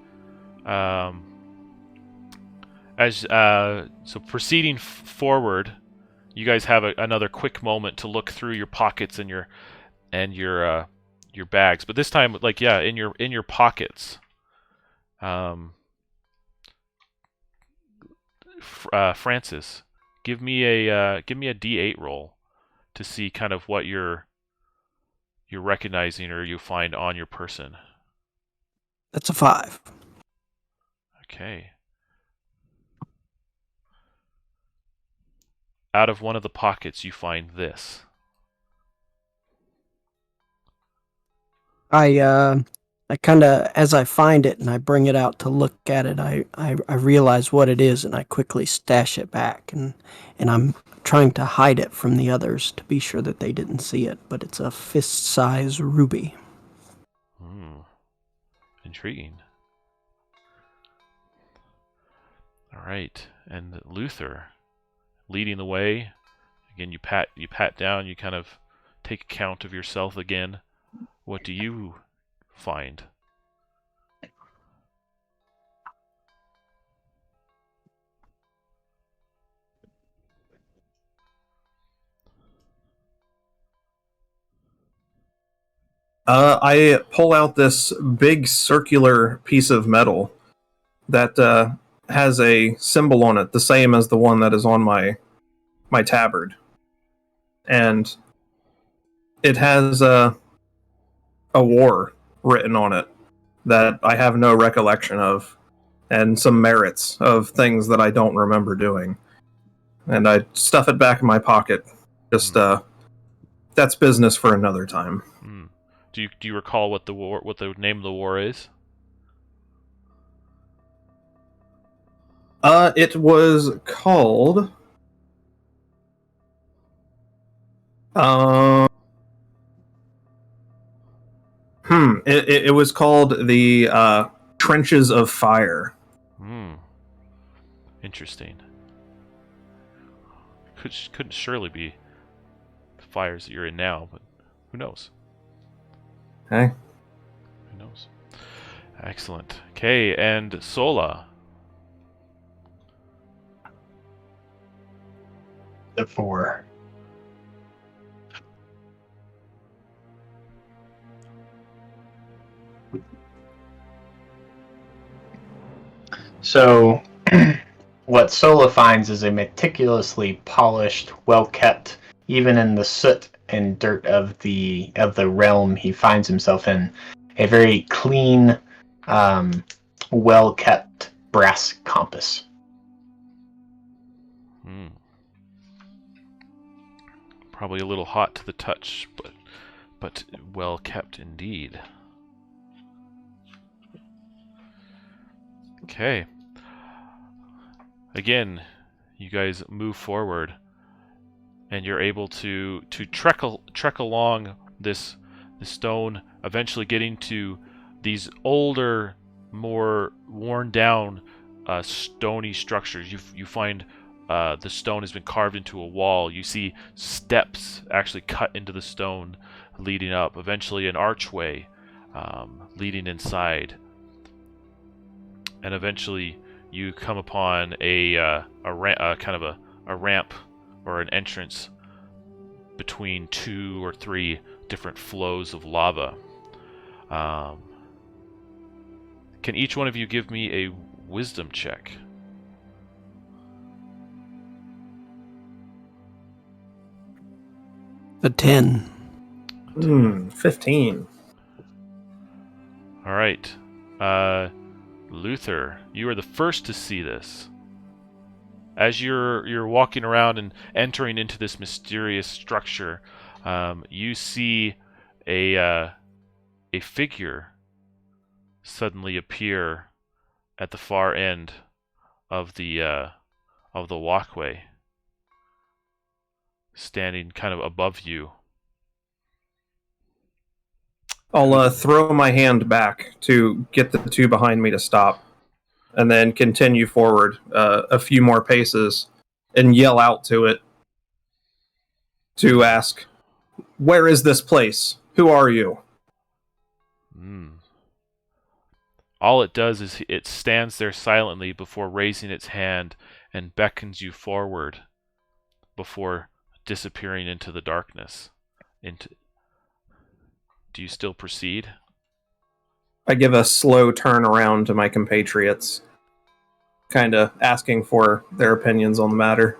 Speaker 1: so proceeding forward, you guys have another quick moment to look through your pockets and your bags, but this time, in your pockets. Francis, give me a D8 roll to see kind of what you're recognizing or you find on your person.
Speaker 3: That's a 5.
Speaker 1: Okay. Out of one of the pockets, you find this.
Speaker 3: I kind of, as I find it and I bring it out to look at it, I realize what it is, and I quickly stash it back, and I'm trying to hide it from the others to be sure that they didn't see it, but it's a fist-size ruby.
Speaker 1: Intriguing. All right, and Luther, leading the way. Again, you pat down. You kind of take account of yourself again. What do you find?
Speaker 5: I pull out this big circular piece of metal that has a symbol on it, the same as the one that is on my tabard, and it has a war written on it that I have no recollection of, and some merits of things that I don't remember doing. And I stuff it back in my pocket. Just that's business for another time.
Speaker 1: Do you recall what the name of the war is?
Speaker 5: It was called It was called the Trenches of Fire.
Speaker 1: Interesting. Couldn't surely be the fires that you're in now, but who knows?
Speaker 5: Okay.
Speaker 1: Who knows? Excellent. Okay, and Sola.
Speaker 2: The 4. So, what Sola finds is a meticulously polished, well-kept, even in the soot and dirt of the realm he finds himself in, a very clean, well-kept brass compass.
Speaker 1: Probably a little hot to the touch, but well kept indeed. Okay. Again, you guys move forward, and you're able to trek along this stone, eventually getting to these older, more worn down, stony structures. You find the stone has been carved into a wall. You see steps actually cut into the stone, leading up. Eventually, an archway leading inside, and eventually you come upon a ramp or an entrance between 2 or 3 different flows of lava. Can each one of you give me a wisdom check?
Speaker 3: A 10.
Speaker 5: 15.
Speaker 1: All right. Luther, you are the first to see this. As you're walking around and entering into this mysterious structure, you see a figure suddenly appear at the far end of the walkway, standing kind of above you.
Speaker 5: I'll throw my hand back to get the 2 behind me to stop, and then continue forward a few more paces and yell out to it to ask, "Where is this place? Who are you?"
Speaker 1: All it does is it stands there silently before raising its hand and beckons you forward before disappearing into the darkness. Do you still proceed?
Speaker 5: I give a slow turn around to my compatriots, kind of asking for their opinions on the matter.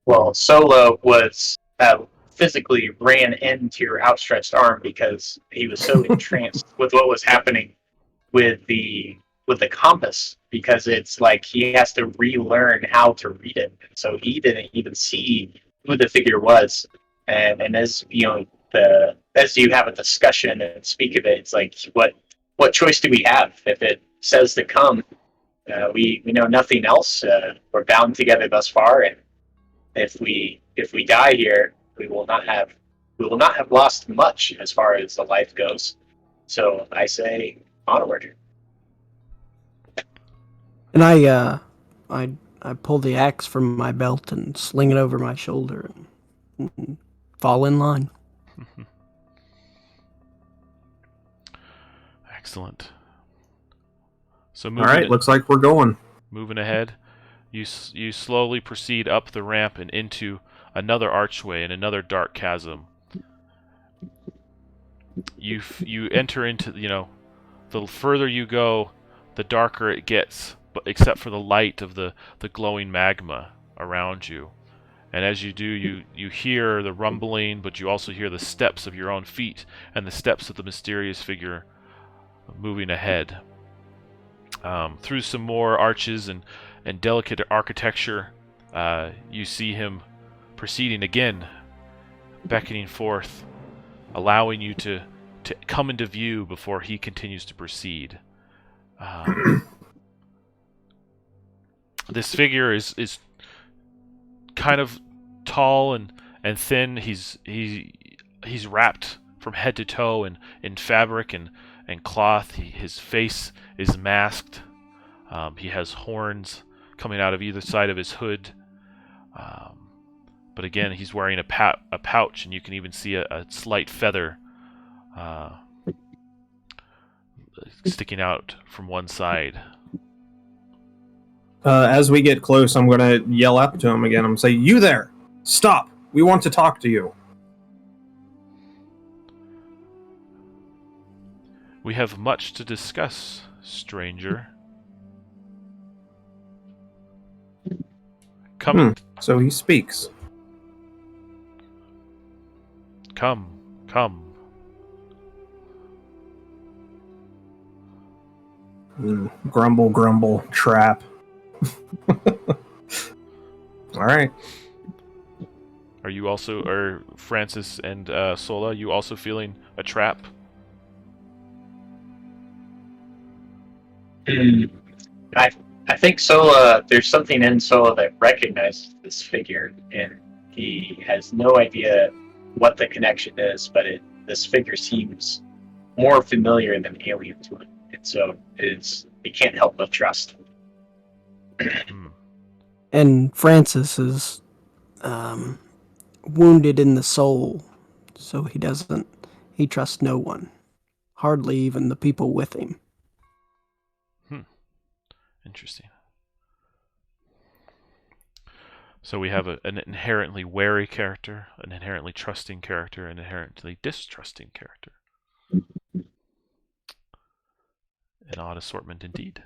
Speaker 2: Well, Solo was physically ran into your outstretched arm because he was so entranced with what was happening with the compass, because it's like he has to relearn how to read it. So he didn't even see who the figure was. And as as you have a discussion and speak of it, it's like what choice do we have? If it says to come, we know nothing else. We're bound together thus far, and if we die here, we will not have lost much as far as the life goes. So I say onward.
Speaker 3: And I pull the axe from my belt and sling it over my shoulder and fall in line.
Speaker 1: Excellent. So
Speaker 5: All right, looks like we're going.
Speaker 1: Moving ahead, you slowly proceed up the ramp and into another archway and another dark chasm. You enter into, the further you go, the darker it gets, but except for the light of the glowing magma around you. And as you do, you hear the rumbling, but you also hear the steps of your own feet and the steps of the mysterious figure moving ahead. Through some more arches and delicate architecture, you see him proceeding again, beckoning forth, allowing you to come into view before he continues to proceed. This figure is kind of tall and thin. He's wrapped from head to toe in fabric and cloth. His face is masked. He has horns coming out of either side of his hood. But again, he's wearing a pouch, and you can even see a slight feather sticking out from one side.
Speaker 5: As we get close, I'm going to yell up to him again. I'm going to say, "You there! Stop! We want to talk to you."
Speaker 1: We have much to discuss, stranger. Come.
Speaker 5: So he speaks.
Speaker 1: Come.
Speaker 5: Grumble, grumble, trap. All right.
Speaker 1: Are you also, or Francis and Sola, you also feeling a trap?
Speaker 2: I think Sola, there's something in Sola that recognizes this figure, and he has no idea what the connection is, but this figure seems more familiar than alien to him, and so he can't help but trust.
Speaker 3: And Francis is wounded in the soul, so he trusts no one, hardly even the people with him.
Speaker 1: Interesting. So we have an inherently wary character, an inherently trusting character, an inherently distrusting character. An odd assortment indeed.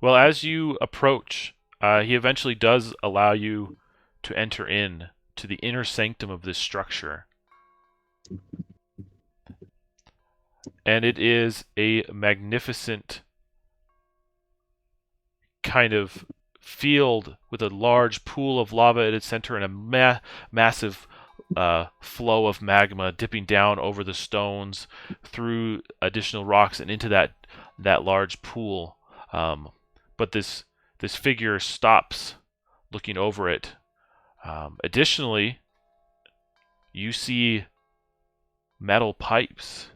Speaker 1: Well, as you approach, he eventually does allow you to enter in to the inner sanctum of this structure. And it is a magnificent kind of field with a large pool of lava at its center and a massive flow of magma dipping down over the stones through additional rocks and into that large pool. But this figure stops looking over it. Additionally, you see metal pipes,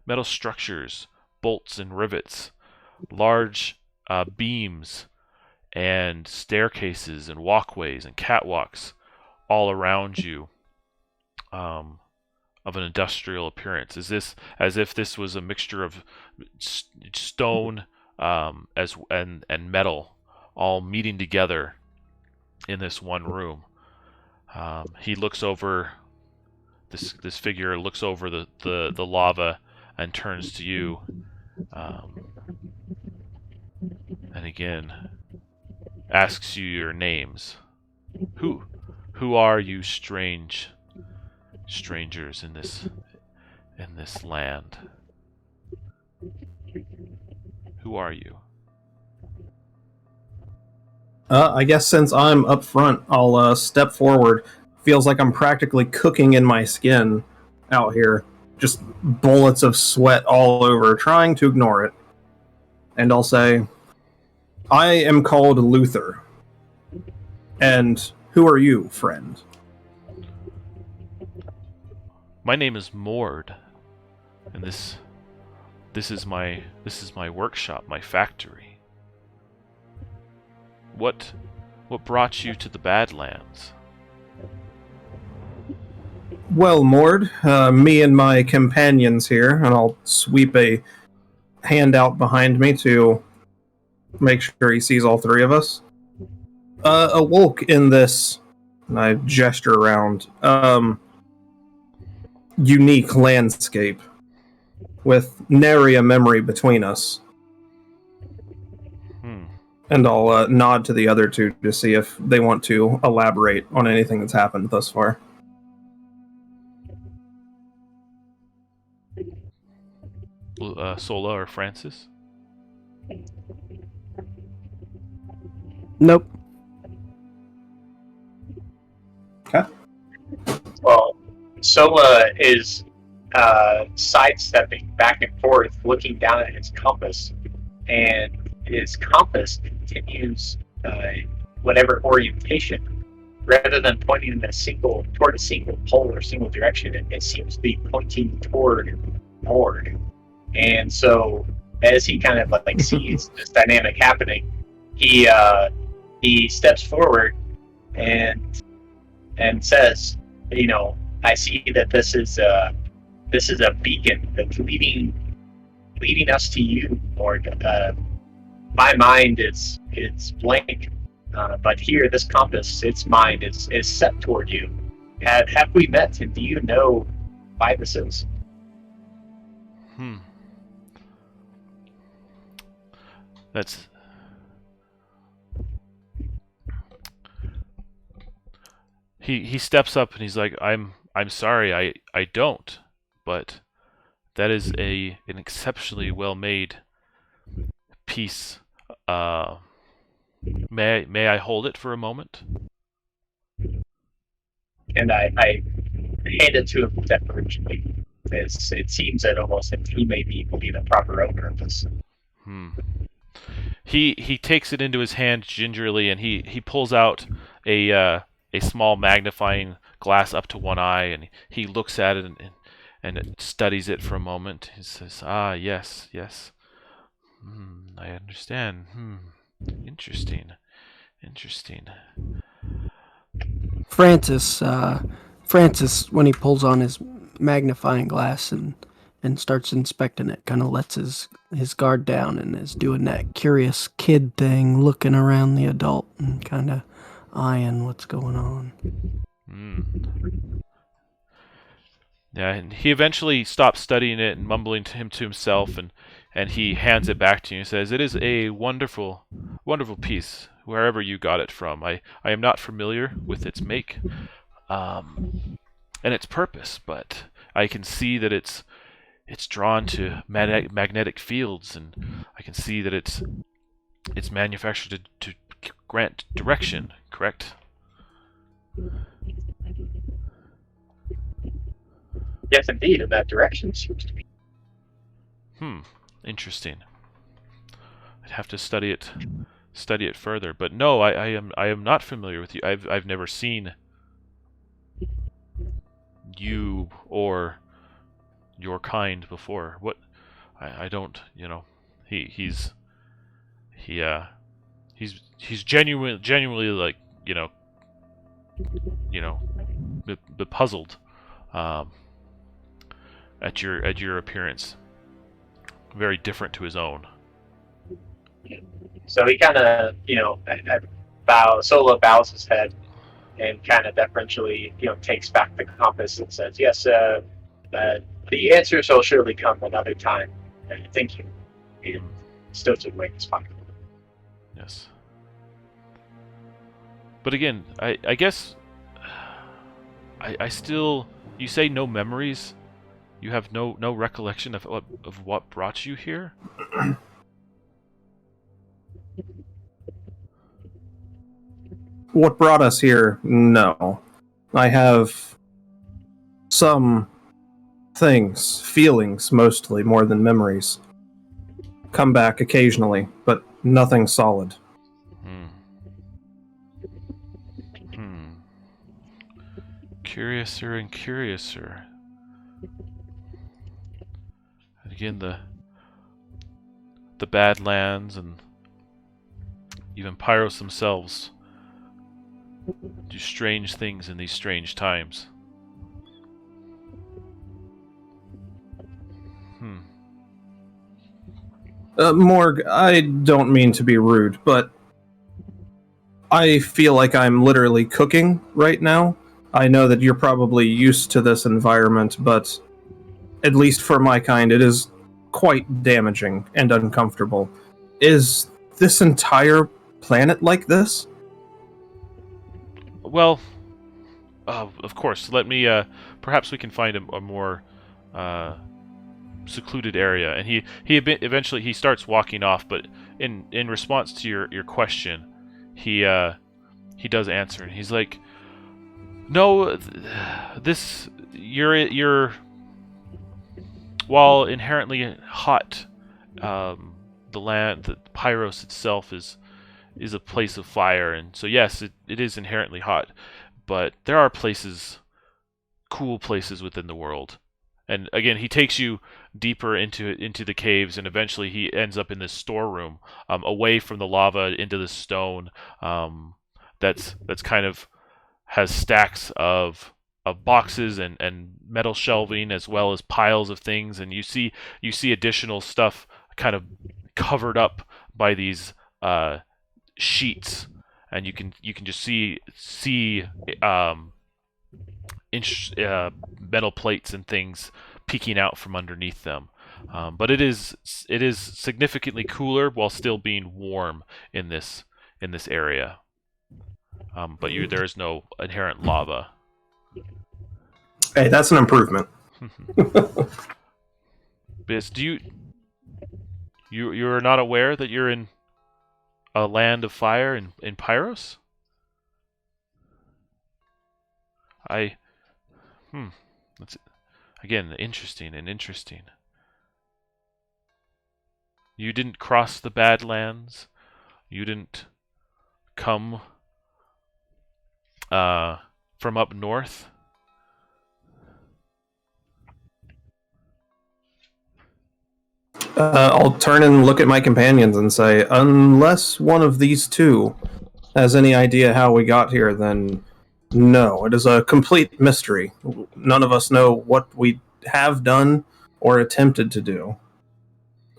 Speaker 1: metal structures, bolts and rivets, large beams and staircases and walkways and catwalks all around you, of an industrial appearance. As if this was a mixture of stone and metal all meeting together in this one room. He looks over. This figure looks over the lava and turns to you, and again asks you your names. Who are you, strangers in this land? Who are you?
Speaker 5: I guess since I'm up front, I'll step forward. Feels like I'm practically cooking in my skin out here. Just bullets of sweat all over, trying to ignore it. And I'll say, "I am called Luther. And who are you, friend?"
Speaker 1: My name is Mord, and this is my workshop, my factory. What brought you to the Badlands?
Speaker 5: Well, Mord, me and my companions here, and I'll sweep a hand out behind me to make sure he sees all three of us, awoke in this, and I gesture around, unique landscape with nary a memory between us. And I'll nod to the other two to see if they want to elaborate on anything that's happened thus far.
Speaker 1: Sola or Francis?
Speaker 3: Nope.
Speaker 5: Okay.
Speaker 2: Well, Sola is sidestepping back and forth, looking down at his compass, and his compass continues whatever orientation, rather than pointing in toward a single pole or single direction. It seems to be pointing toward north. And so, as he kind of like sees this dynamic happening, he steps forward and says, I see that this is a beacon that's leading us to you, Lord. My mind is blank, but here, this compass, its mind is set toward you. Have we met, and do you know why this is?
Speaker 1: That's... He steps up and he's like, I'm sorry, I don't, but that is an exceptionally well made piece. May I hold it for a moment?
Speaker 2: And I hand it to him deferentially. It seems that almost he may be the proper owner of this.
Speaker 1: He takes it into his hand gingerly, and he pulls out a small magnifying glass up to one eye, and he looks at it and studies it for a moment. He says, "Ah, yes. I understand. Interesting.
Speaker 3: Francis, when he pulls on his magnifying glass and starts inspecting it, kind of lets his guard down and is doing that curious kid thing, looking around the adult and kind of eyeing what's going on.
Speaker 1: Yeah, and he eventually stops studying it and mumbling to himself, and he hands it back to you and says, "It is a wonderful piece, wherever you got it from. I am not familiar with its make and its purpose, but I can see that it's drawn to magnetic fields, and I can see that it's manufactured to grant direction, correct?"
Speaker 2: Yes, indeed, in that direction seems to be.
Speaker 1: Interesting. I'd have to study it further, but no, I am not familiar with you. I've never seen you or your kind before. What? I don't, he's genuinely like, bepuzzled at your appearance. Very different to his own.
Speaker 2: So he kind of, Solo bows his head and kind of deferentially, takes back the compass and says, "Yes, the answer shall surely come another time. Thank you." He stows it away in his pocket.
Speaker 1: Yes. But again, I guess I still... You say no memories? You have no recollection of what brought you here?
Speaker 5: What brought us here? No. I have some things, feelings mostly, more than memories. Come back occasionally, but nothing solid.
Speaker 1: Curiouser and curiouser. And again, the Badlands and even Pyros themselves do strange things in these strange times.
Speaker 5: Morg, I don't mean to be rude, but I feel like I'm literally cooking right now. I know that you're probably used to this environment, but at least for my kind, it is quite damaging and uncomfortable. Is this entire planet like this?
Speaker 1: Well, of course. Let me. Perhaps we can find a more secluded area. And he eventually he starts walking off. But in response to your question, he does answer, and he's like, "No, you're while inherently hot, the land, the Pyros itself is a place of fire, and so yes, it is inherently hot, but there are places, cool places within the world. And again, he takes you deeper into the caves, and eventually he ends up in this storeroom, away from the lava, into the stone. That's kind of has stacks of boxes and metal shelving, as well as piles of things, and you see additional stuff kind of covered up by these sheets, and you can just see metal plates and things peeking out from underneath them. But it is significantly cooler while still being warm in this area. But there is no inherent lava.
Speaker 5: Hey, that's an improvement.
Speaker 1: Biz, you're not aware that you're in a land of fire in Pyros? That's again interesting. You didn't cross the Badlands. You didn't come from up north.
Speaker 5: I'll turn and look at my companions and say, unless one of these two has any idea how we got here, then no, it is a complete mystery. None of us know what we have done or attempted to do.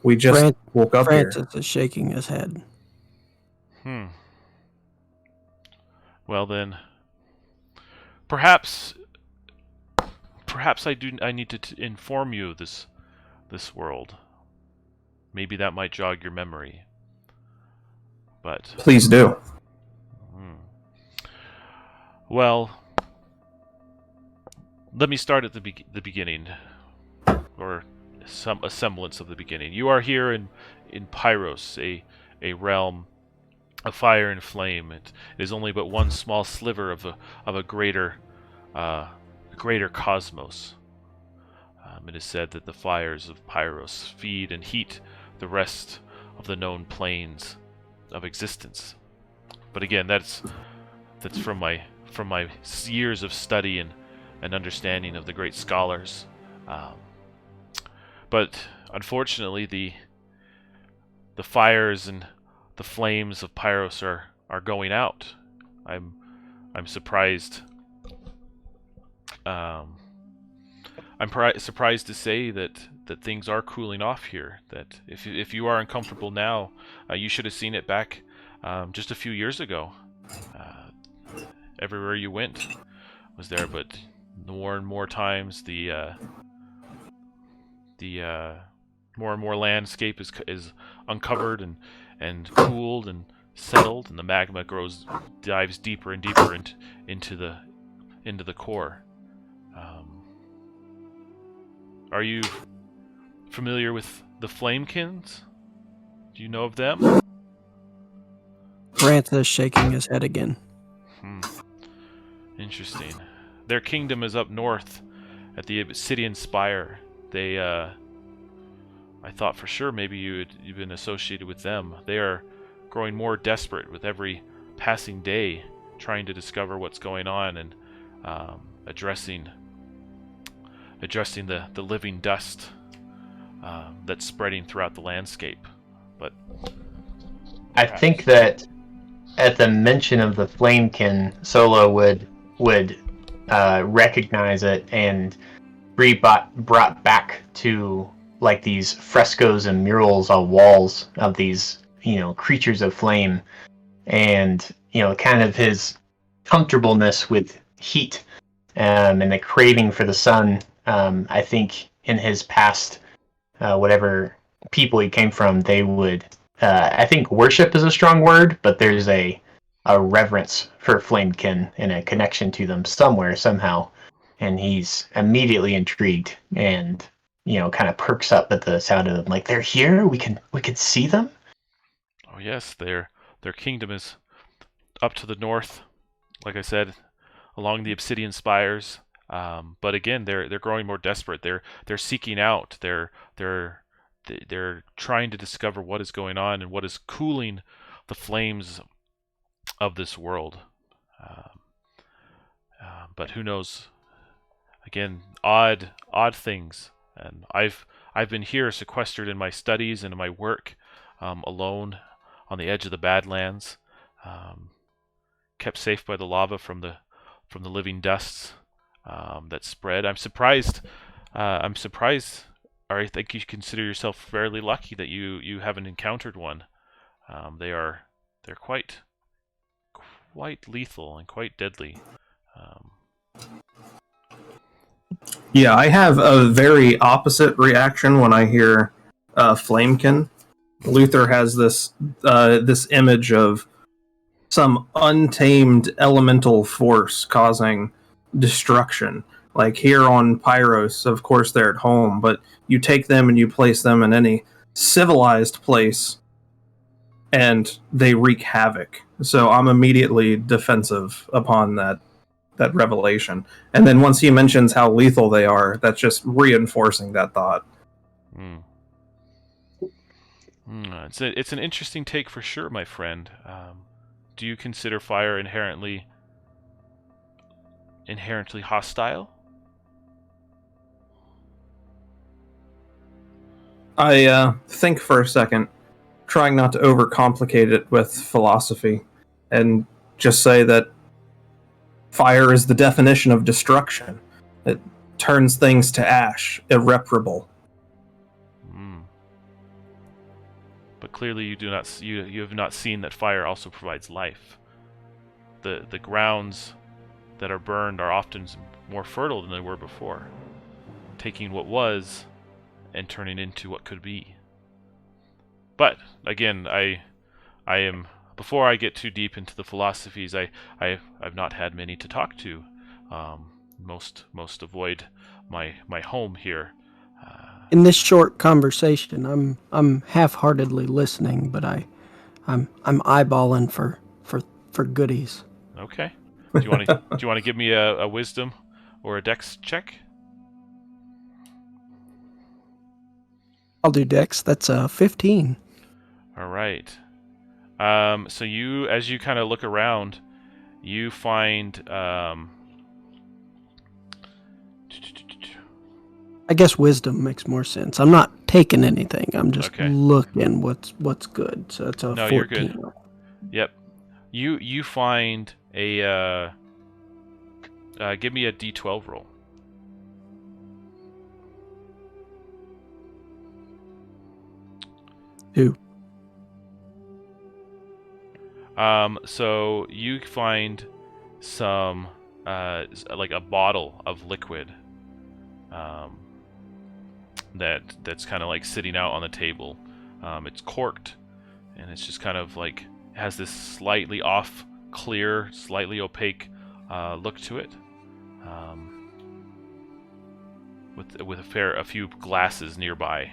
Speaker 5: We just woke up here.
Speaker 3: Francis is shaking his head.
Speaker 1: Well then, perhaps I need to inform you of this world. Maybe that might jog your memory. But
Speaker 5: please do.
Speaker 1: Well, let me start at the beginning, or a semblance of the beginning. You are here in Pyros, a realm of fire and flame. It is only but one small sliver of a greater cosmos. It is said that the fires of Pyros feed and heat the rest of the known planes of existence. But again, that's from my years of study and understanding of the great scholars. But unfortunately, the fires and the flames of Pyros are going out. I'm surprised. I'm surprised to say that things are cooling off here. That if you are uncomfortable now, you should have seen it back just a few years ago. Everywhere you went was there, but more and more times the more and more landscape is uncovered and cooled and settled, and the magma dives deeper and deeper into the core. Are you familiar with the Flamekins? Do you know of them?
Speaker 3: Francis is shaking his head again.
Speaker 1: Interesting. Their kingdom is up north at the Obsidian Spire. They, I thought for sure maybe you've been associated with them. They are growing more desperate with every passing day, trying to discover what's going on and addressing the living dust that's spreading throughout the landscape. But
Speaker 2: I think that at the mention of the Flamekin, Solo would recognize it and be brought back to like these frescoes and murals on walls of these creatures of flame, and kind of his comfortableness with heat and the craving for the sun. I think in his past, whatever people he came from, they would, I think worship is a strong word, but there's a reverence for Flamekin and a connection to them somewhere, somehow. And he's immediately intrigued and, kind of perks up at the sound of them. Like, they're here? We can see them?
Speaker 1: Oh yes, their kingdom is up to the north, like I said, along the Obsidian Spires. But again, they're growing more desperate. They're seeking out. They're they're trying to discover what is going on and what is cooling the flames of this world. But who knows? Again, odd things. And I've been here sequestered in my studies and in my work, alone on the edge of the Badlands, kept safe by the lava from the living dusts that spread. I'm surprised. Or I think you consider yourself fairly lucky that you haven't encountered one. They're quite lethal and quite deadly.
Speaker 5: Yeah, I have a very opposite reaction when I hear Flamekin. Luther has this image of some untamed elemental force causing destruction. Like here on Pyros, of course they're at home, but you take them and you place them in any civilized place, and they wreak havoc. So I'm immediately defensive upon that revelation. And then once he mentions how lethal they are, that's just reinforcing that thought.
Speaker 1: It's an interesting take for sure, my friend. Do you consider fire inherently hostile?
Speaker 5: I think for a second, trying not to overcomplicate it with philosophy, and just say that fire is the definition of destruction. It turns things to ash, irreparable.
Speaker 1: But clearly you have not seen that fire also provides life. The grounds that are burned are often more fertile than they were before, taking what was and turning into what could be. But again, I am, before I get too deep into the philosophies, I've not had many to talk to. Most avoid my home here.
Speaker 3: In this short conversation, I'm half-heartedly listening, but I'm eyeballing for goodies.
Speaker 1: Okay. Do you want to give me a wisdom or a dex check?
Speaker 3: I'll do dex. That's 15.
Speaker 1: All right. So as you kind of look around, you find
Speaker 3: I guess wisdom makes more sense. I'm not taking anything. I'm just looking what's good. So it's a 14.
Speaker 1: You're good. Yep. You find a give me a D12 roll.
Speaker 3: Who?
Speaker 1: So you find some like a bottle of liquid that's kind of like sitting out on the table. It's corked, and it's just kind of like has this slightly off, clear, slightly opaque look to it, with a few glasses nearby.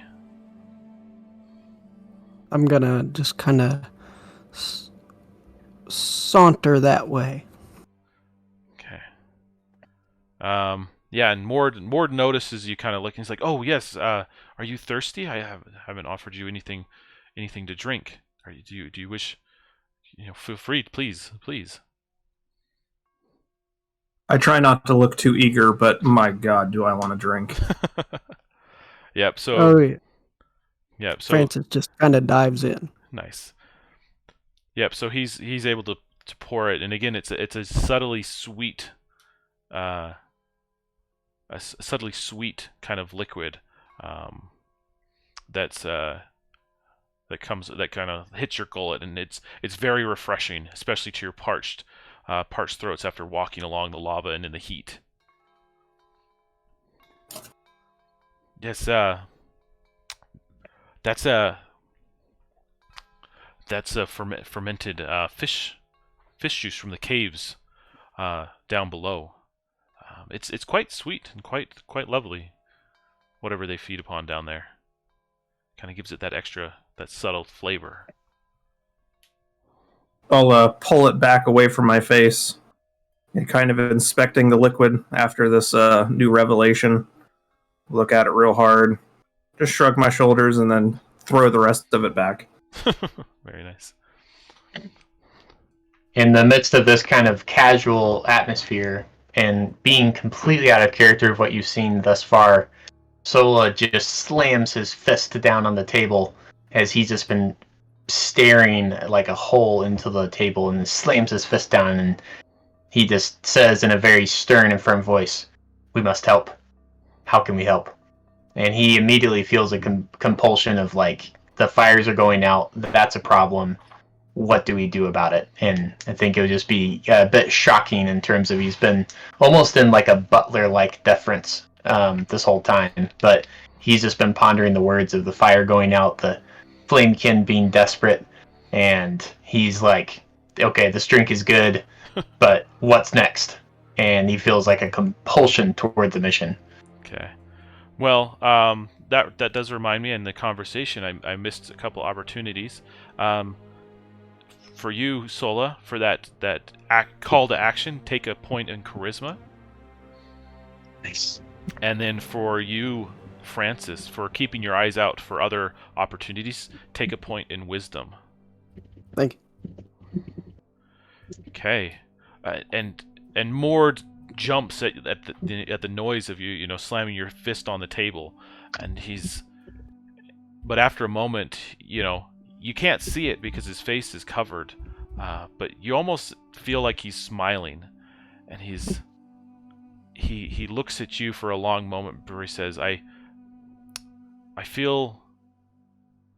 Speaker 3: I'm gonna just kind of saunter that way.
Speaker 1: Okay. Yeah, and Mord notices you kind of looking. He's like, "Oh yes, are you thirsty? I haven't offered you anything to drink. Do you wish? Feel free, please."
Speaker 5: I try not to look too eager, but my God, do I want to drink?
Speaker 1: Yep. So.
Speaker 3: Oh yeah.
Speaker 1: Yep. So
Speaker 3: Francis just kind of dives in.
Speaker 1: Nice. Yep. So he's able to pour it, and again, it's a subtly sweet, subtly sweet kind of liquid, that kind of hits your gullet, and it's very refreshing, especially to your parched throats after walking along the lava and in the heat. Yes. That's a fermented fish juice from the caves down below. It's quite sweet and quite lovely. Whatever they feed upon down there, kind of gives it that subtle flavor.
Speaker 5: I'll pull it back away from my face and kind of inspecting the liquid after this new revelation. Look at it real hard. just shrug my shoulders and then throw the rest of it back.
Speaker 1: Very nice.
Speaker 2: In the midst of this kind of casual atmosphere and being completely out of character of what you've seen thus far, Sola just slams his fist down on the table as he's just been staring like a hole into the table and slams his fist down, and he just says in a very stern and firm voice, "We must help. How can we help?" And he immediately feels a compulsion of like, the fires are going out, that's a problem. What do we do about it? And I think it would just be a bit shocking in terms of he's been almost in like a butler-like deference this whole time, but he's just been pondering the words of the fire going out, the Flamekin being desperate, and he's like, okay, this drink is good, but what's next? And he feels like a compulsion toward the mission.
Speaker 1: Okay. Well, that does remind me in the conversation, I missed a couple opportunities. For you, Sola, for that call to action, take a point in charisma.
Speaker 2: Nice.
Speaker 1: And then for you, Francis, for keeping your eyes out for other opportunities, take a point in wisdom.
Speaker 3: Thank you.
Speaker 1: Okay. And Mord jumps at the noise of you slamming your fist on the table, and but after a moment, you can't see it because his face is covered, but you almost feel like he's smiling, and he looks at you for a long moment before he says, I feel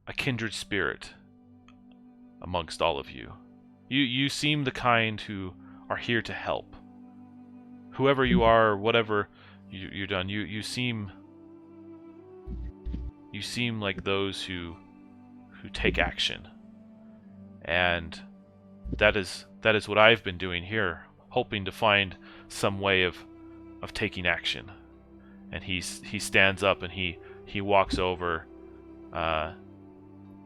Speaker 1: a kindred spirit amongst all of you. You seem the kind who are here to help. Whoever you are, whatever you've done, you seem like those who take action, and that is what I've been doing here, hoping to find some way of taking action. And he stands up and he walks over.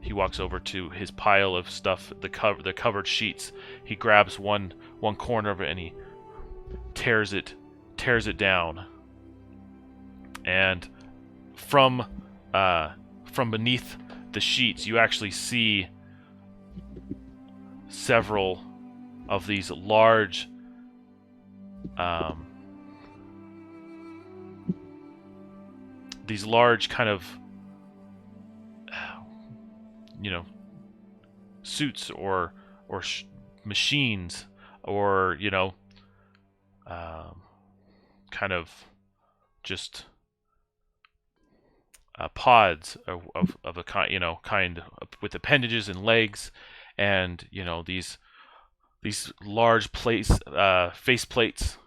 Speaker 1: He walks over to his pile of stuff, the covered sheets. He grabs one corner of it and he tears it down. And from beneath the sheets, you actually see several of these large kind of suits or machines, or kind of just pods of a kind with appendages and legs, and these large plates, face plates,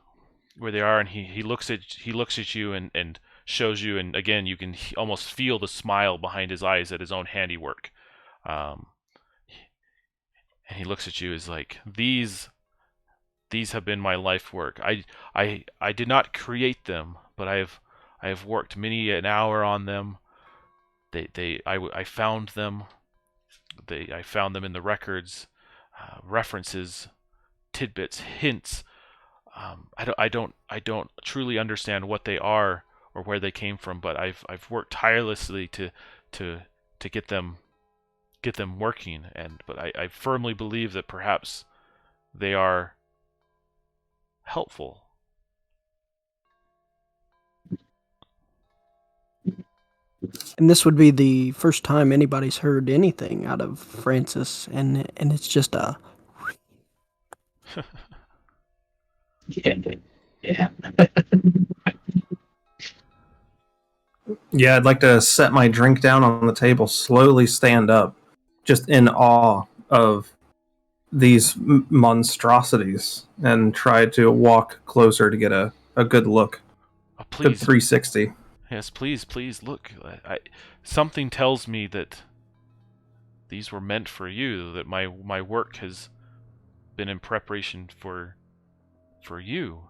Speaker 1: where they are. And he looks at you and shows you, and again you can almost feel the smile behind his eyes at his own handiwork. And he looks at you as like, these have been my life work. I did not create them, but I have worked many an hour on them. I found them. I found them in the records, references, tidbits, hints. I don't truly understand what they are or where they came from, but I've worked tirelessly to get them working. But I firmly believe that perhaps they are helpful.
Speaker 3: And this would be the first time anybody's heard anything out of Francis, and it's just a...
Speaker 2: Yeah.
Speaker 5: Yeah, I'd like to set my drink down on the table, slowly stand up, just in awe of these monstrosities, and try to walk closer to get a good look. Good 360.
Speaker 1: Yes, please look. Something tells me that these were meant for you, that my work has been in preparation for you.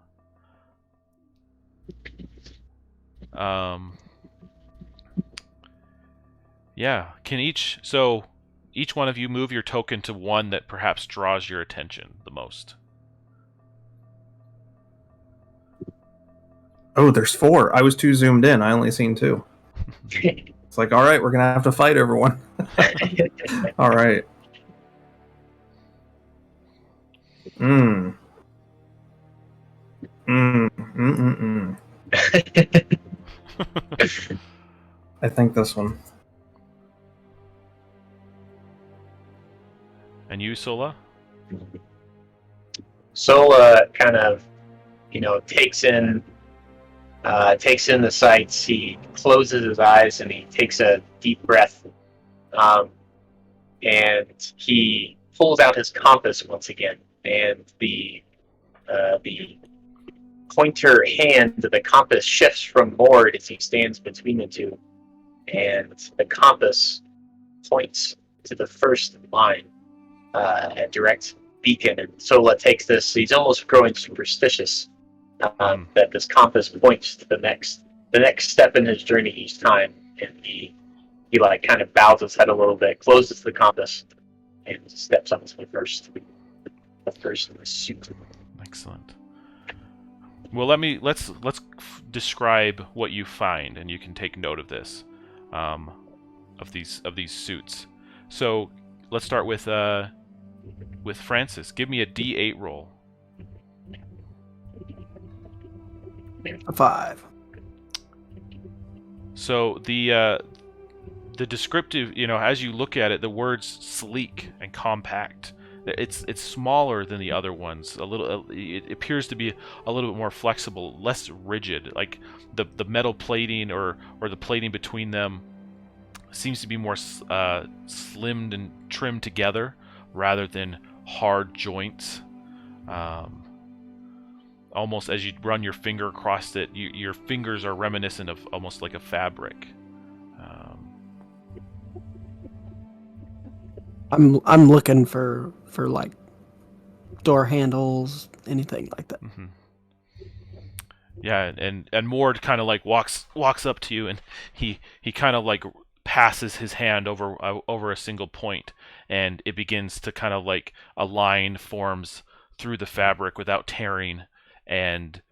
Speaker 1: Yeah, can each one of you move your token to one that perhaps draws your attention the most?
Speaker 5: Oh, there's 4. I was too zoomed in. I only seen 2. It's like, all right, we're gonna have to fight everyone. All right. Mm. Mm. Mm. I think this one.
Speaker 1: And you, Sola?
Speaker 2: Sola kind of, takes in the sights. He closes his eyes and he takes a deep breath, and he pulls out his compass once again. And the pointer hand of the compass shifts from Mord as he stands between the two, and the compass points to the first line, a direct beacon. And Sola takes this. He's almost growing superstitious that this compass points to the next step in his journey each time, and he like kind of bows his head a little bit, closes the compass, and steps onto the first in the suit.
Speaker 1: Excellent. Well, let's describe what you find, and you can take note of this, of these suits. So let's start with Francis. Give me a D8 roll.
Speaker 3: A 5.
Speaker 1: So the descriptive, as you look at it, the words sleek and compact. It's smaller than the other ones. It appears to be a little bit more flexible, less rigid. Like the metal plating or the plating between them seems to be more slimmed and trimmed together rather than hard joints. Almost as you run your finger across it, your fingers are reminiscent of almost like a fabric.
Speaker 3: I'm looking for like door handles, anything like that.
Speaker 1: Mm-hmm. Yeah, and Mord kind of like walks up to you, and he kind of like passes his hand over a single point, and it begins to kind of like a line forms through the fabric without tearing, and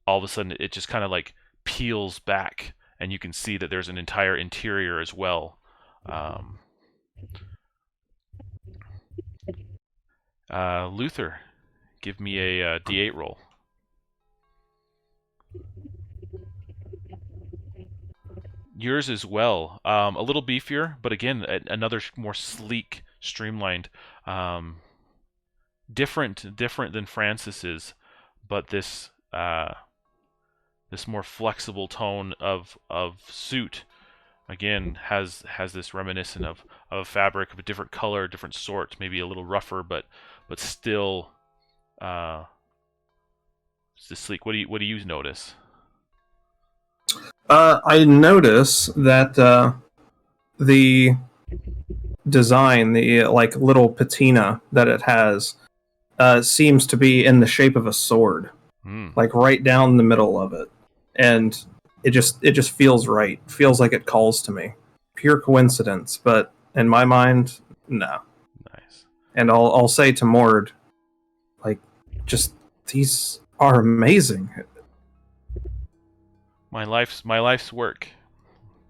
Speaker 1: all of a sudden it just kind of like peels back, and you can see that there's an entire interior as well. Luther, give me a D8 roll. Yours as well. A little beefier, but again, another more sleek, streamlined. Different than Francis's, but this more flexible tone of suit again has this reminiscent of a fabric of a different color, different sort, maybe a little rougher, but still sleek. What do you notice?
Speaker 5: I notice that the design, the like little patina that it has, seems to be in the shape of a sword, like right down the middle of it, and it just feels right. Feels like it calls to me. Pure coincidence, but in my mind, no.
Speaker 1: Nice.
Speaker 5: And I'll say to Mord, like, just these are amazing.
Speaker 1: My life's work,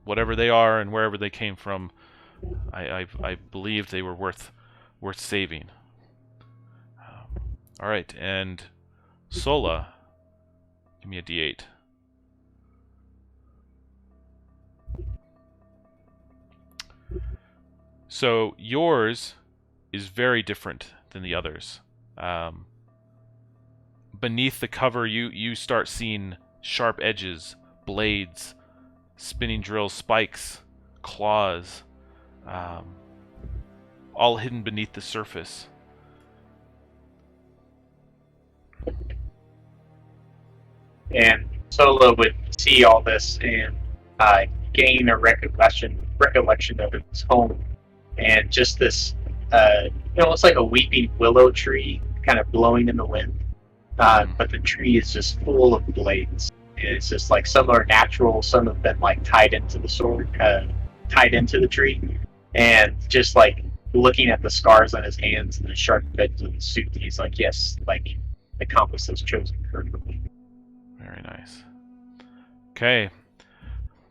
Speaker 1: whatever they are and wherever they came from, I believe they were worth saving. All right, and Sola, give me a D8. So yours is very different than the others. Beneath the cover, you start seeing sharp edges, blades, spinning drills, spikes, claws, all hidden beneath the surface.
Speaker 2: And Solo would see all this and gain a recollection of his home, and just this, it's like a weeping willow tree, kind of blowing in the wind. But the tree is just full of blades. It's just like some are natural, some have been like tied into the sword, tied into the tree, and just like looking at the scars on his hands and the sharp edges of the suit, he's like, yes, like the compass has chosen correctly.
Speaker 1: Very nice. Okay.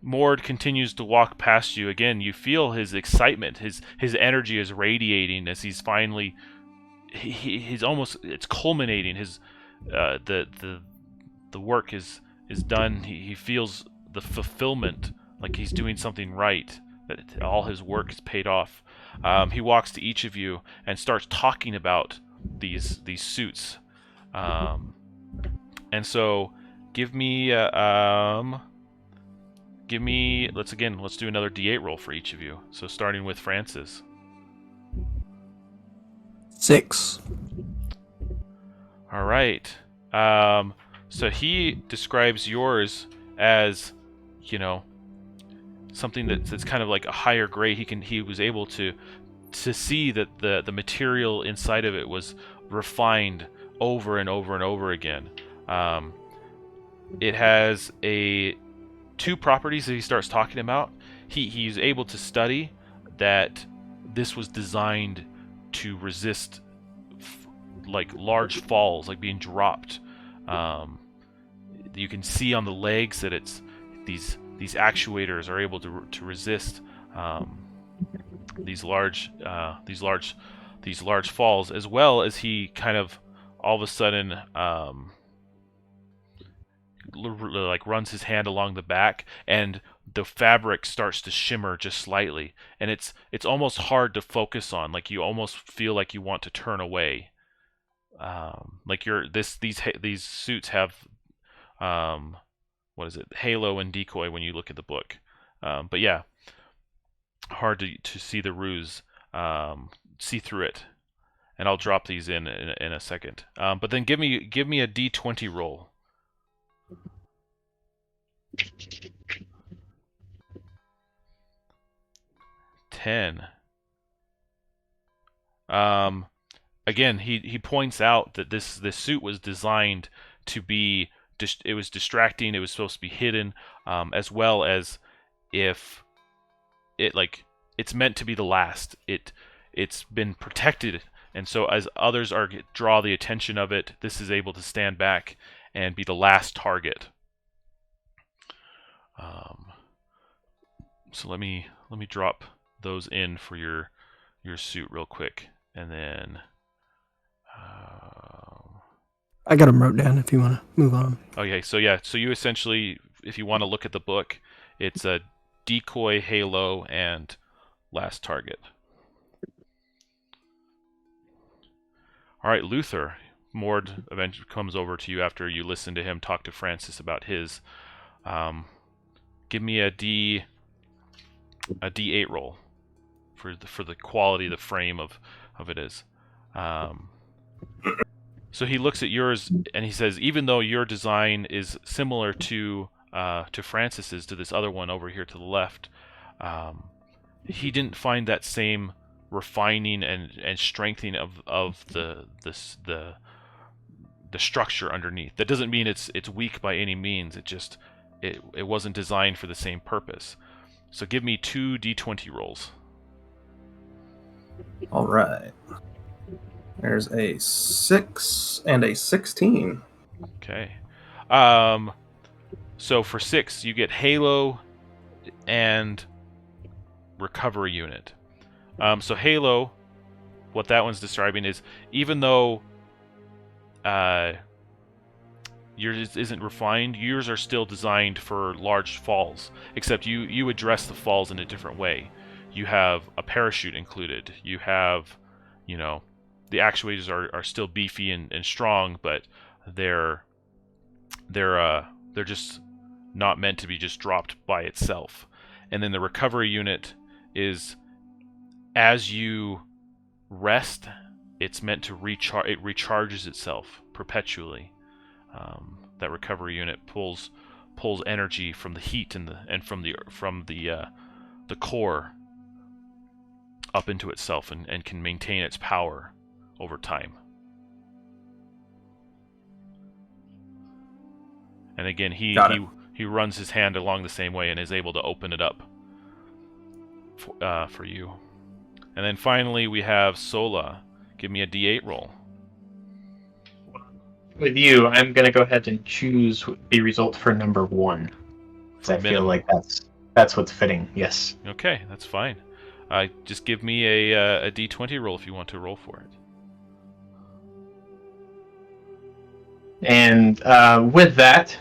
Speaker 1: Mord continues to walk past you. Again, you feel his excitement. His energy is radiating as he's finally. He's almost. It's culminating. His the work is done. He feels the fulfillment, like he's doing something right. That all his work is paid off. He walks to each of you and starts talking about these suits. And so, give me let's do another D8 roll for each of you. So starting with Francis.
Speaker 3: 6.
Speaker 1: All right. So he describes yours as, something that's kind of like a higher grade. He was able to see that the material inside of it was refined over and over and over again. It has two properties that he starts talking about. He's able to study that this was designed to resist like large falls, like being dropped. You can see on the legs that it's these actuators are able to resist these large falls, as well as he kind of all of a sudden like runs his hand along the back, and the fabric starts to shimmer just slightly, and it's almost hard to focus on. Like you almost feel like you want to turn away. Like these suits have what is it? Halo and decoy when you look at the book. But yeah, hard to see the ruse, see through it. And I'll drop these in a second. But then give me a D20 roll. 10. Again, he points out that this suit was designed to be. It was distracting. It was supposed to be hidden, as well as if it's meant to be the last. It's been protected, and so as others draw the attention of it, this is able to stand back and be the last target. So let me drop those in for your suit real quick, and then.
Speaker 3: I got them wrote down if you want to move on.
Speaker 1: Okay, so you essentially, if you want to look at the book, it's a decoy, halo, and last target. All right, Luther. Mord eventually comes over to you after you listen to him talk to Francis about his. Give me a D8 roll for the quality, the frame of it is. So he looks at yours and he says, even though your design is similar to Francis's, to this other one over here to the left, he didn't find that same refining and strengthening of the structure underneath. That doesn't mean it's weak by any means. It wasn't designed for the same purpose. So give me 2 D20 rolls.
Speaker 5: All right. There's a 6 and a 16.
Speaker 1: Okay. So for 6, you get Halo and Recovery Unit. So Halo, what that one's describing is, even though yours isn't refined, yours are still designed for large falls, except you address the falls in a different way. You have a parachute included. You have, the actuators are still beefy and strong, but they're just not meant to be just dropped by itself. And then the recovery unit is, as you rest, it's meant to recharge. It recharges itself perpetually. That recovery unit pulls energy from the heat and from the core up into itself and can maintain its power over time. And again, he runs his hand along the same way and is able to open it up for you. And then finally we have Sola. Give me a D8 roll.
Speaker 2: With you, I'm going to go ahead and choose the result for number 1.
Speaker 1: For
Speaker 2: I feel
Speaker 1: minimum.
Speaker 2: like that's what's fitting. Yes.
Speaker 1: Okay, that's fine. Just give me a d20 roll if you want to roll for it.
Speaker 2: And with that,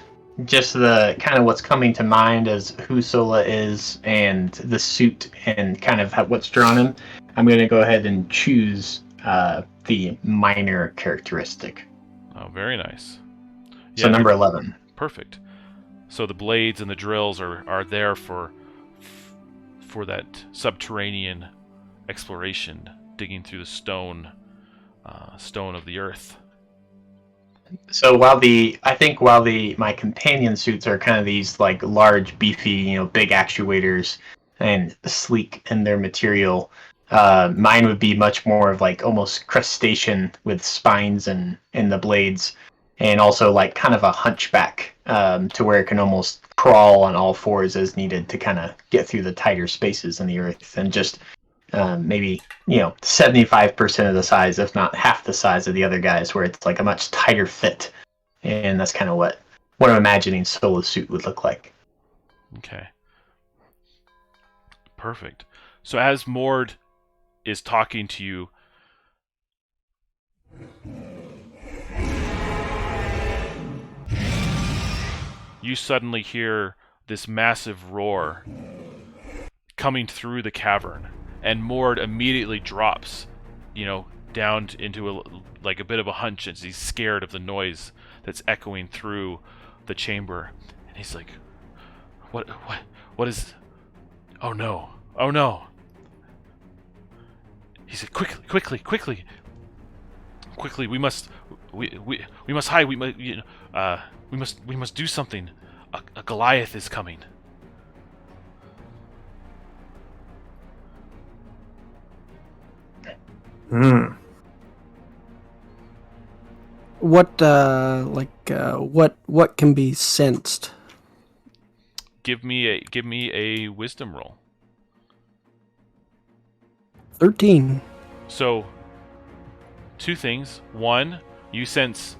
Speaker 2: just the kind of what's coming to mind as who Sola is and the suit and kind of what's drawn him, I'm going to go ahead and choose the minor characteristic.
Speaker 1: Oh, very nice.
Speaker 2: So number 11.
Speaker 1: Perfect. So the blades and the drills are there for that subterranean exploration, digging through the stone of the earth.
Speaker 2: So while my companion suits are kind of these like large, beefy, big actuators and sleek in their material, mine would be much more of like almost crustacean with spines and the blades, and also like kind of a hunchback to where it can almost crawl on all fours as needed to kind of get through the tighter spaces in the earth, and just maybe 75% of the size, if not half the size of the other guys, where it's like a much tighter fit, and that's kind of what I'm imagining Sola's suit would look like.
Speaker 1: Okay. Perfect. So as Mord is talking to you, you suddenly hear this massive roar coming through the cavern, and Mord immediately drops, down into a bit of a hunch as he's scared of the noise that's echoing through the chamber. And he's like, what is... Oh no. He said, quickly, we must hide. We must do something. A Goliath is coming.
Speaker 3: What can be sensed?
Speaker 1: Give me a wisdom roll.
Speaker 3: 13.
Speaker 1: So, two things. One, you sense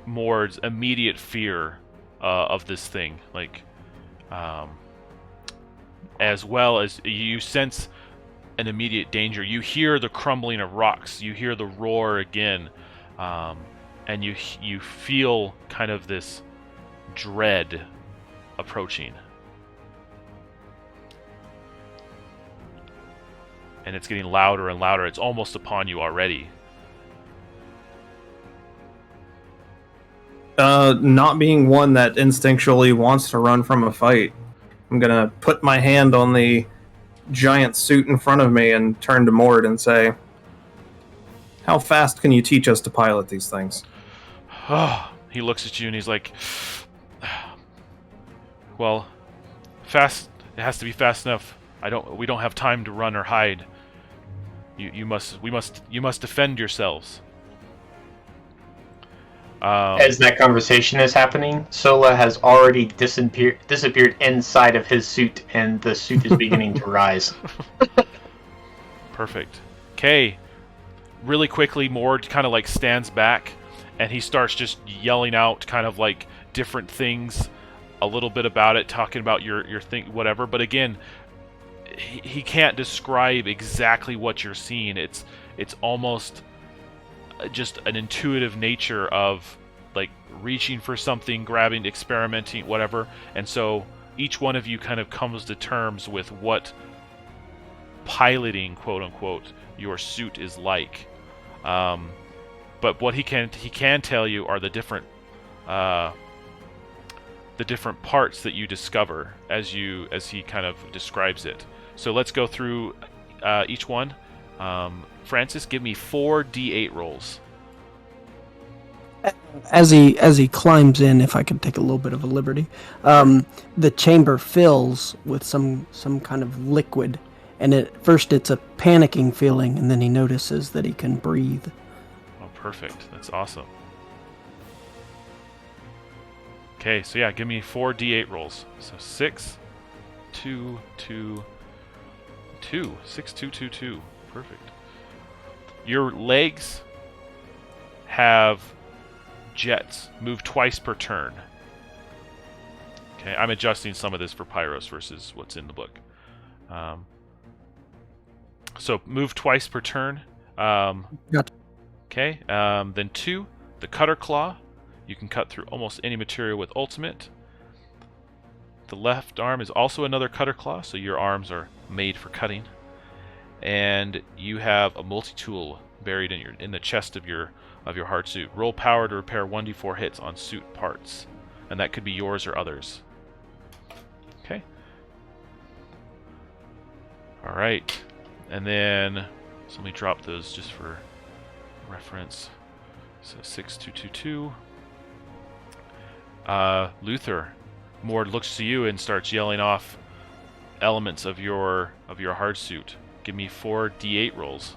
Speaker 1: Mord's immediate fear of this thing, as well as you sense an immediate danger. You hear the crumbling of rocks. You hear the roar again, and you feel kind of this dread approaching. And it's getting louder and louder. It's almost upon you already.
Speaker 5: Not being one that instinctually wants to run from a fight, I'm gonna put my hand on the giant suit in front of me and turn to Mord and say, "How fast can you teach us to pilot these things?"
Speaker 1: He looks at you and he's like, "Well, fast. It has to be fast enough. We don't have time to run or hide. You must defend yourselves."
Speaker 2: As that conversation is happening, Sola has already disappeared inside of his suit, and the suit is beginning to rise.
Speaker 1: Perfect. Okay. Really quickly, Mord kind of stands back, and he starts just yelling out kind of different things, a little bit about it, talking about your thing, whatever. But again, he can't describe exactly what you're seeing. It's almost just an intuitive nature of reaching for something, grabbing, experimenting, whatever. And so each one of you kind of comes to terms with what piloting, quote unquote, your suit is like. But what he can tell you are the different parts that you discover as he kind of describes it. So let's go through each one. Francis, give me 4 d8 rolls.
Speaker 3: As he climbs in, if I could take a little bit of a liberty, the chamber fills with some kind of liquid, and at first it's a panicking feeling, and then he notices that he can breathe.
Speaker 1: Oh, perfect. That's awesome. Okay, so yeah, give me 4 d8 rolls. So 6, 2, 2, 2. 6, 2, 2, 2. Perfect. Your legs have jets, move twice per turn. Okay, I'm adjusting some of this for Pyros versus what's in the book. So move twice per turn.
Speaker 3: Gotcha.
Speaker 1: Okay, then 2, the Cutter Claw. You can cut through almost any material with ultimate. The left arm is also another Cutter Claw, so your arms are made for cutting. And you have a multi-tool buried in the chest of your hard suit. Roll power to repair 1d4 hits on suit parts, and that could be yours or others. Okay. All right, and then so let me drop those just for reference. So 6222. Luther, Mord looks to you and starts yelling off elements of your hard suit. Give me 4 d8 rolls.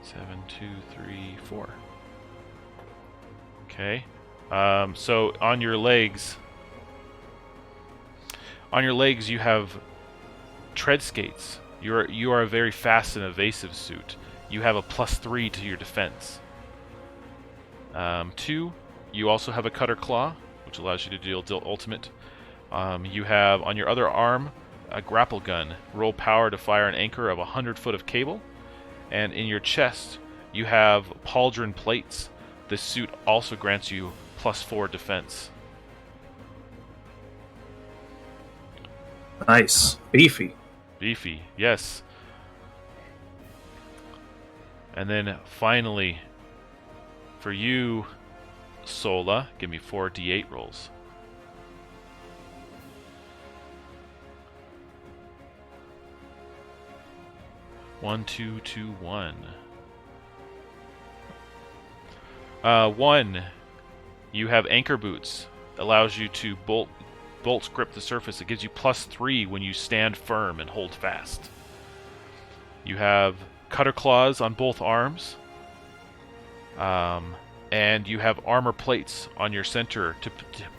Speaker 1: Seven, 2, 3, 4. Okay. So on your legs you have tread skates. You are a very fast and evasive suit. You have a +3 to your defense. 2, you also have a Cutter Claw, which allows you to deal ultimate. You have on your other arm a grapple gun. Roll power to fire an anchor of 100 foot of cable. And in your chest, you have pauldron plates. This suit also grants you +4 defense.
Speaker 5: Nice. Beefy.
Speaker 1: Beefy, yes. And then finally, for you, Sola, give me 4 d8 rolls. One, 2, 2, 1. 1. You have anchor boots. Allows you to bolt grip the surface. It gives you +3 when you stand firm and hold fast. You have Cutter Claws on both arms. And you have armor plates on your center to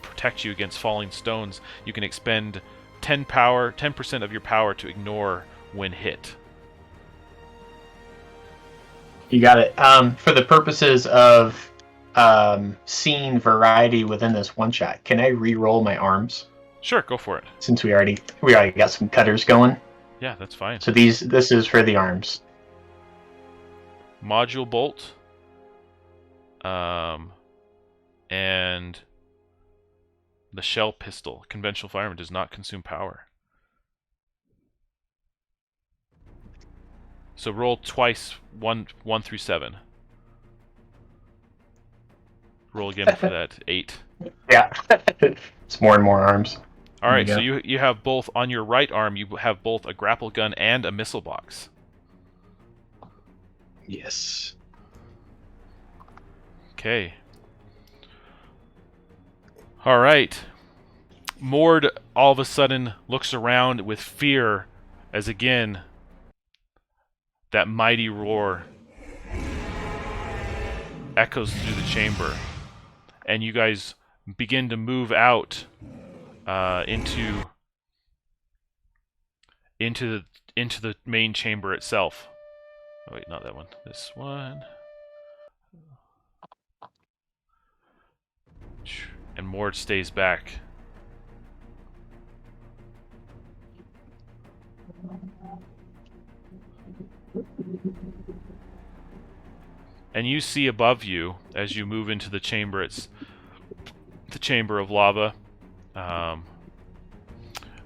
Speaker 1: protect you against falling stones. You can expend 10% of your power to ignore when hit.
Speaker 2: You got it. For the purposes of scene variety within this one shot, can I re-roll my arms?
Speaker 1: Sure, go for it.
Speaker 2: Since we already got some cutters going.
Speaker 1: Yeah, that's fine.
Speaker 2: So this is for the arms.
Speaker 1: Module bolt. And the shell pistol. Conventional firearm does not consume power. So roll twice, 1 through 7. Roll again for that 8.
Speaker 2: Yeah, it's more and more arms.
Speaker 1: All right, so you have both on your right arm. You have both a grapple gun and a missile box.
Speaker 2: Yes.
Speaker 1: Okay. All right. Mord all of a sudden looks around with fear as again that mighty roar echoes through the chamber, and you guys begin to move out into the main chamber itself. Oh, wait, not that one. This one. And Mord stays back. And you see above you, as you move into the chamber, it's the chamber of lava.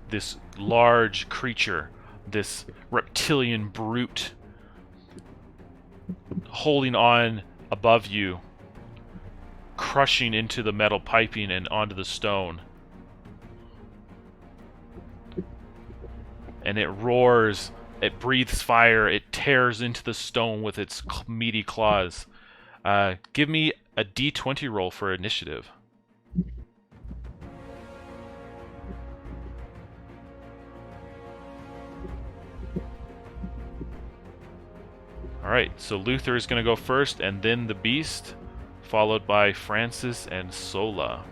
Speaker 1: This large creature, this reptilian brute, holding on above you, crushing into the metal piping and onto the stone. And it roars, it breathes fire, it tears into the stone with its meaty claws. Give me a d20 roll for initiative. Alright, so Luther is going to go first, and then the Beast, followed by Francis and Sola.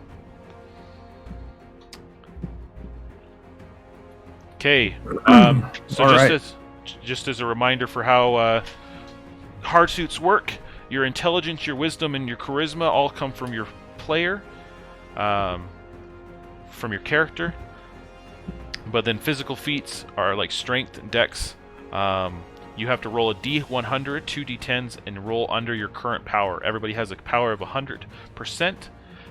Speaker 1: Okay, so
Speaker 5: All right.
Speaker 1: just as a reminder for how hard suits work. Your intelligence, your wisdom, and your charisma all come from your player, from your character. But then physical feats are like strength and dex. You have to roll a D100, 2 D10s, and roll under your current power. Everybody has a power of 100%.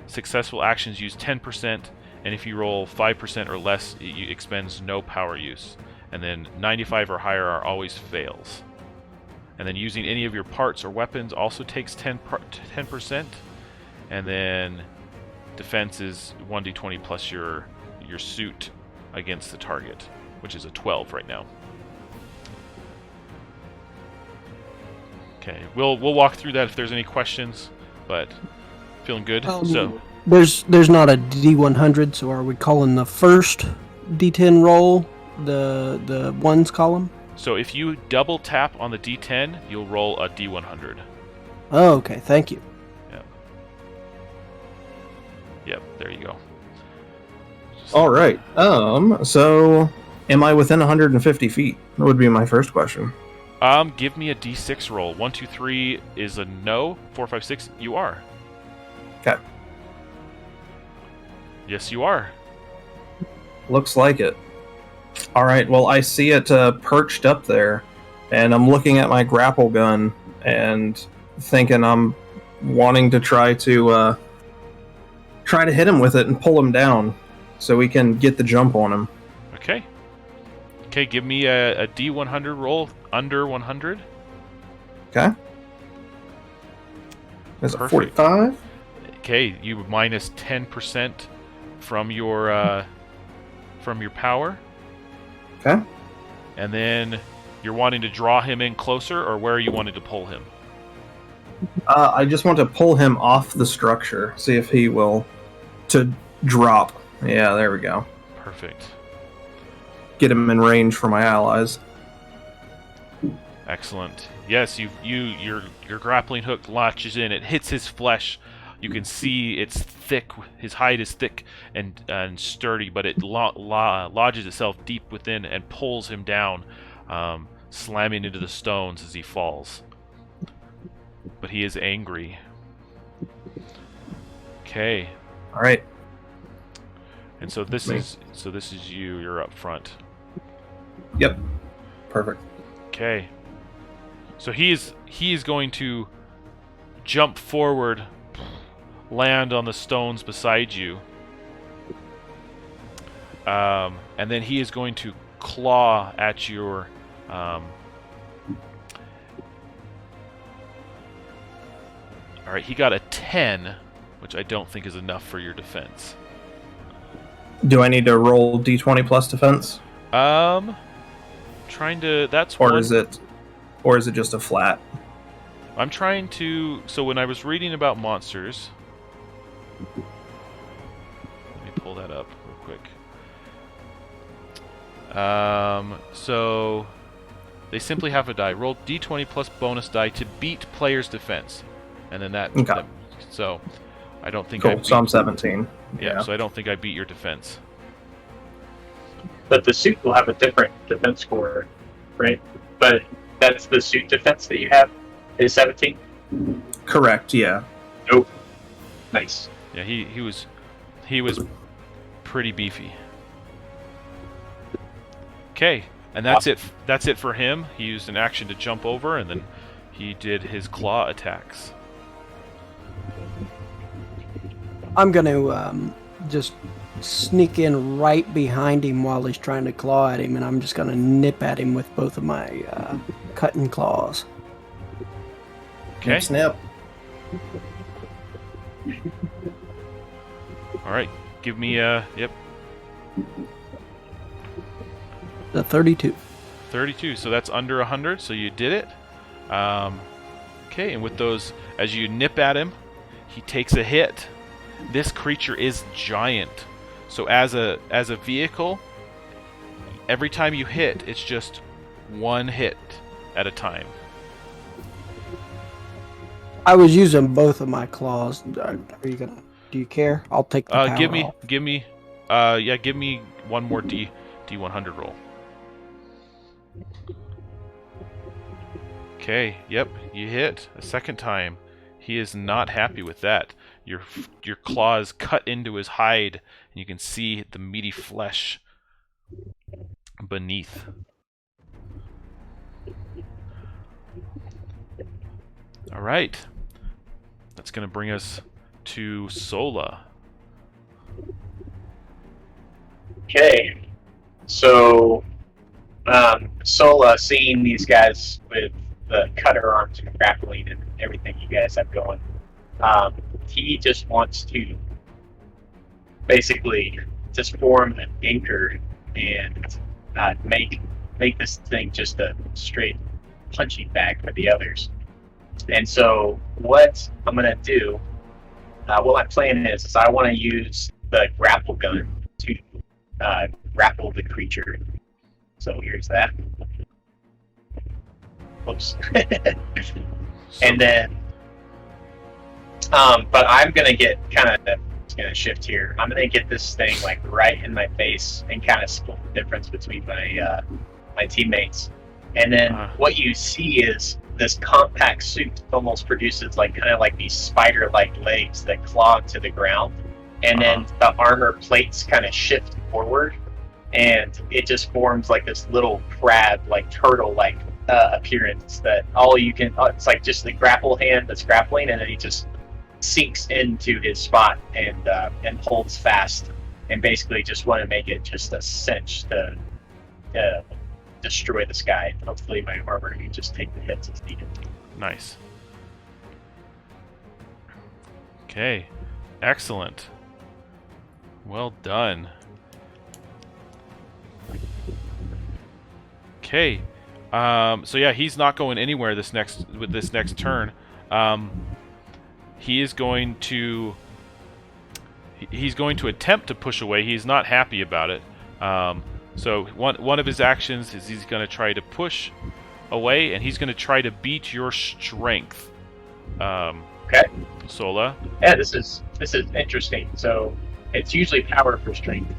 Speaker 1: Successful actions use 10%, and if you roll 5% or less, it expends no power use. And then 95 or higher are always fails. And then using any of your parts or weapons also takes 10%. And then defense is 1d20 plus your suit against the target, which is a 12 right now. Okay, we'll walk through that if there's any questions, but feeling good. So
Speaker 3: there's not a D100, so are we calling the first D10 roll the ones column?
Speaker 1: So if you double tap on the D10, you'll roll a D100.
Speaker 3: Oh, okay, thank you.
Speaker 1: Yep, there you go.
Speaker 5: All right. So am I within 150 feet? That would be my first question.
Speaker 1: Give me a D6 roll. 1, 2, 3 is a no. 4, 5, 6, you are.
Speaker 5: Okay.
Speaker 1: Yes, you are.
Speaker 5: Looks like it. All right. Well, I see it perched up there, and I'm looking at my grapple gun and thinking I'm wanting to try to hit him with it and pull him down so we can get the jump on him.
Speaker 1: Okay. Okay, give me a D100 roll under 100.
Speaker 5: Okay. That's a
Speaker 1: Perfect.
Speaker 5: 45.
Speaker 1: Okay, you minus 10% from your power.
Speaker 5: Okay.
Speaker 1: And then you're wanting to draw him in closer, or where are you wanting to pull him?
Speaker 5: I just want to pull him off the structure, see if he will to drop. Yeah, there we go.
Speaker 1: Perfect.
Speaker 5: Get him in range for my allies.
Speaker 1: Excellent. Yes, your grappling hook latches in. It hits his flesh. You can see it's thick. His hide is thick and sturdy, but it lodges itself deep within and pulls him down, slamming into the stones as he falls. But he is angry. Okay.
Speaker 5: All right.
Speaker 1: And so this is you. You're up front.
Speaker 5: Yep. Perfect.
Speaker 1: Okay. So he is going to jump forward, land on the stones beside you, and then he is going to claw at your. All right, he got a 10, which I don't think is enough for your defense.
Speaker 5: Do I need to roll d20 plus defense?
Speaker 1: Trying to. That's
Speaker 5: or
Speaker 1: one.
Speaker 5: is it just a flat?
Speaker 1: I'm trying to. So when I was reading about monsters, let me pull that up real quick. So they simply have a die. Roll d20 plus bonus die to beat player's defense, and then that.
Speaker 5: Okay.
Speaker 1: So I don't think.
Speaker 5: Cool. So I'm 17.
Speaker 1: Yeah. So I don't think I beat your defense.
Speaker 2: But the suit will have a different defense score, right? But that's the suit defense that you have is 17?
Speaker 5: Correct, yeah.
Speaker 2: Nope. Nice.
Speaker 1: Yeah, he was pretty beefy. Okay, and that's it. That's it for him. He used an action to jump over, and then he did his claw attacks.
Speaker 3: I'm going to just sneak in right behind him while he's trying to claw at him, and I'm just going to nip at him with both of my cutting claws.
Speaker 1: Okay.
Speaker 5: Snap.
Speaker 1: All right. Give me yep.
Speaker 3: The 32.
Speaker 1: 32. So that's under 100. So you did it. Okay, and with those, as you nip at him, he takes a hit. This creature is giant. So as a vehicle, every time you hit, it's just one hit at a time.
Speaker 3: I was using both of my claws. Are you gonna? Do you care? I'll take the power
Speaker 1: Give me one more D100 roll. Okay, yep, you hit a second time. He is not happy with that. Your claws cut into his hide, and you can see the meaty flesh beneath. All right, that's going to bring us to Sola.
Speaker 2: Okay, so Sola, seeing these guys with the cutter arms and grappling and everything you guys have going, he just wants to basically just form an anchor and make this thing just a straight punching bag for the others. And so what I'm going to do, what my plan is I want to use the grapple gun to grapple the creature. So here's that. Whoops. And then, but I'm going to get kind of, it's going to shift here. I'm going to get this thing like right in my face and kind of split the difference between my my teammates. And then what you see is this compact suit almost produces like kind of like these spider-like legs that claw to the ground, and then the armor plates kind of shift forward, and it just forms like this little crab, like turtle-like appearance that all you can. It's like just the grapple hand that's grappling, and then he just sinks into his spot and holds fast, and basically just want to make it just a cinch to destroy this guy. Hopefully my armor can just take the hits as needed.
Speaker 1: Nice. Okay. Excellent. Well done. Okay. So yeah, he's not going anywhere this next turn. He is going to attempt to push away. He's not happy about it. So one of his actions is he's going to try to push away, and he's going to try to beat your strength.
Speaker 2: Okay.
Speaker 1: Sola.
Speaker 2: Yeah, this is interesting. So it's usually power for strength,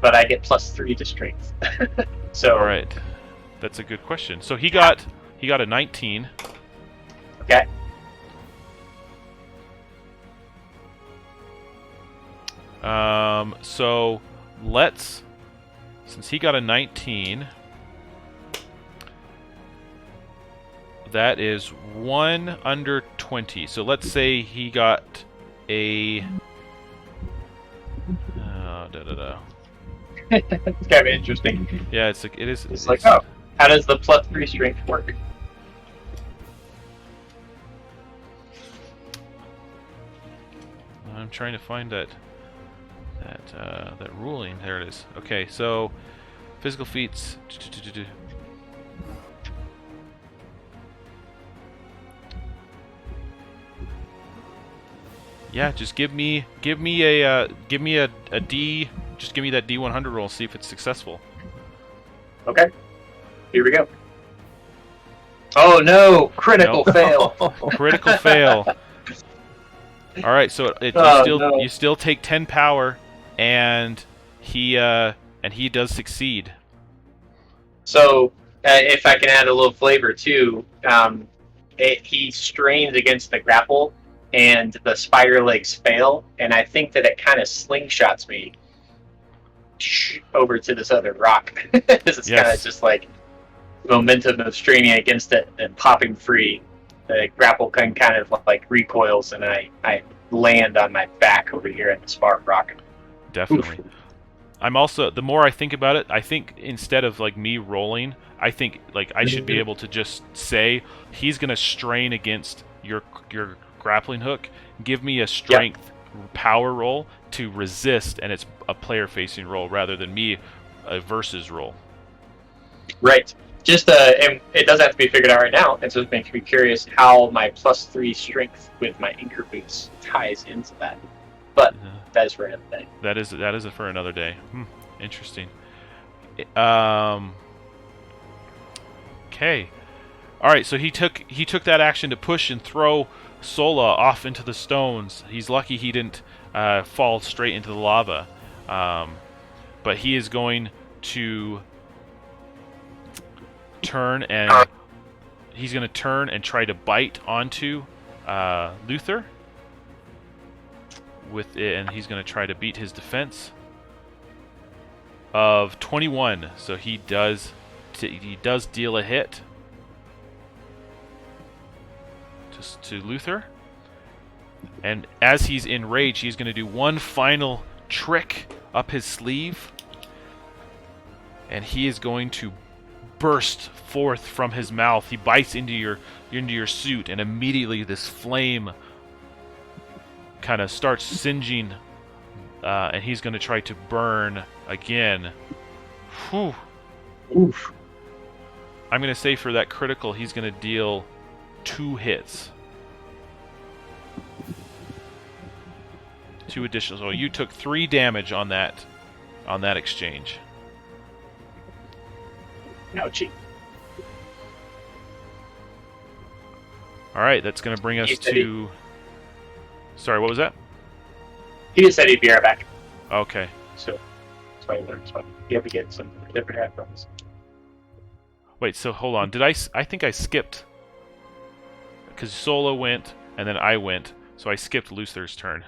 Speaker 2: but I get +3 to strength. So
Speaker 1: all right, that's a good question. So he got a 19.
Speaker 2: Okay.
Speaker 1: So let's. Since he got a 19, that is 1 under 20. So let's say he got a...
Speaker 2: It's kind of interesting.
Speaker 1: Yeah, it is.
Speaker 2: It's like, oh, how does the +3 strength work?
Speaker 1: I'm trying to find that ruling. There it is. Okay, so physical feats. Yeah, just give me a D. Just give me that D100 roll. See if it's successful.
Speaker 2: Okay. Here we go. Oh no! Critical fail.
Speaker 1: Critical fail. All right, so you still take 10 power, and he does succeed.
Speaker 2: So if I can add a little flavor too, he strains against the grapple, and the spider legs fail, and I think that it kind of slingshots me over to this other rock. This is kind of just like momentum of straining against it and popping free. The grapple kind of like recoils, and I land on my back over here at the spark rock.
Speaker 1: Definitely. Oof. I'm also, the more I think about it, I think instead of like me rolling, I think like I should be able to just say he's gonna strain against your grappling hook. Give me a strength power roll to resist, and it's a player facing roll rather than me a versus roll.
Speaker 2: Right. Just and it doesn't have to be figured out right now. It just makes me curious how my +3 strength with my anchor boots ties into that. But that is for another day.
Speaker 1: That is for another day. Interesting. Okay. All right. So he took that action to push and throw Sola off into the stones. He's lucky he didn't fall straight into the lava. But he is going to turn, and he's gonna turn and try to bite onto Luther with it, and he's gonna try to beat his defense of 21. So he does deal a hit to Luther. And as he's enraged, he's going to do one final trick up his sleeve. And he is going to burst forth from his mouth. He bites into your suit, and immediately this flame kind of starts singeing. And he's going to try to burn again. Whew.
Speaker 2: Oof.
Speaker 1: I'm going to say for that critical, he's going to deal 2 hits. 2 additional. So you took 3 damage on that exchange.
Speaker 2: Ouchie.
Speaker 1: All right, that's going to bring us to. Sorry, what was that?
Speaker 2: He just said he'd be right back.
Speaker 1: Okay.
Speaker 2: So that's why he learned. So you have to get some different headphones.
Speaker 1: Wait, so hold on. I think I skipped. Because Solo went, and then I went, so I skipped Luther's turn.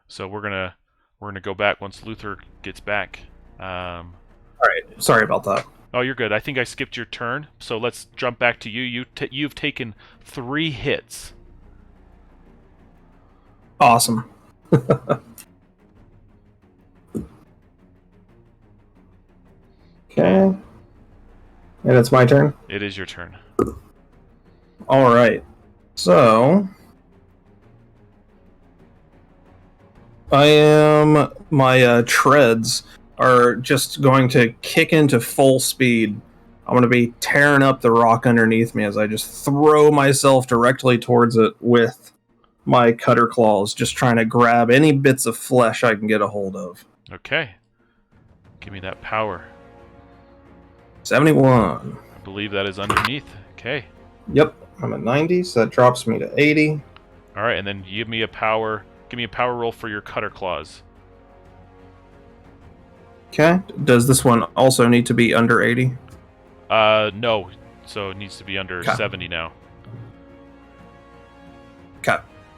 Speaker 1: So we're gonna go back once Luther gets back.
Speaker 5: All right, sorry about that.
Speaker 1: Oh, you're good. I think I skipped your turn, so let's jump back to you. You've taken 3 hits.
Speaker 5: Awesome. Okay. And it's my turn?
Speaker 1: It is your turn.
Speaker 5: Alright. So my treads are just going to kick into full speed. I'm going to be tearing up the rock underneath me as I just throw myself directly towards it with my cutter claws, just trying to grab any bits of flesh I can get a hold of.
Speaker 1: Okay. Give me that power.
Speaker 5: 71.
Speaker 1: I believe that is underneath. Okay.
Speaker 5: Yep, I'm at 90, so that drops me to 80.
Speaker 1: All right, and then give me a power roll for your cutter claws.
Speaker 5: Okay. Does this one also need to be under 80?
Speaker 1: No. So it needs to be under 70 now.
Speaker 5: Okay.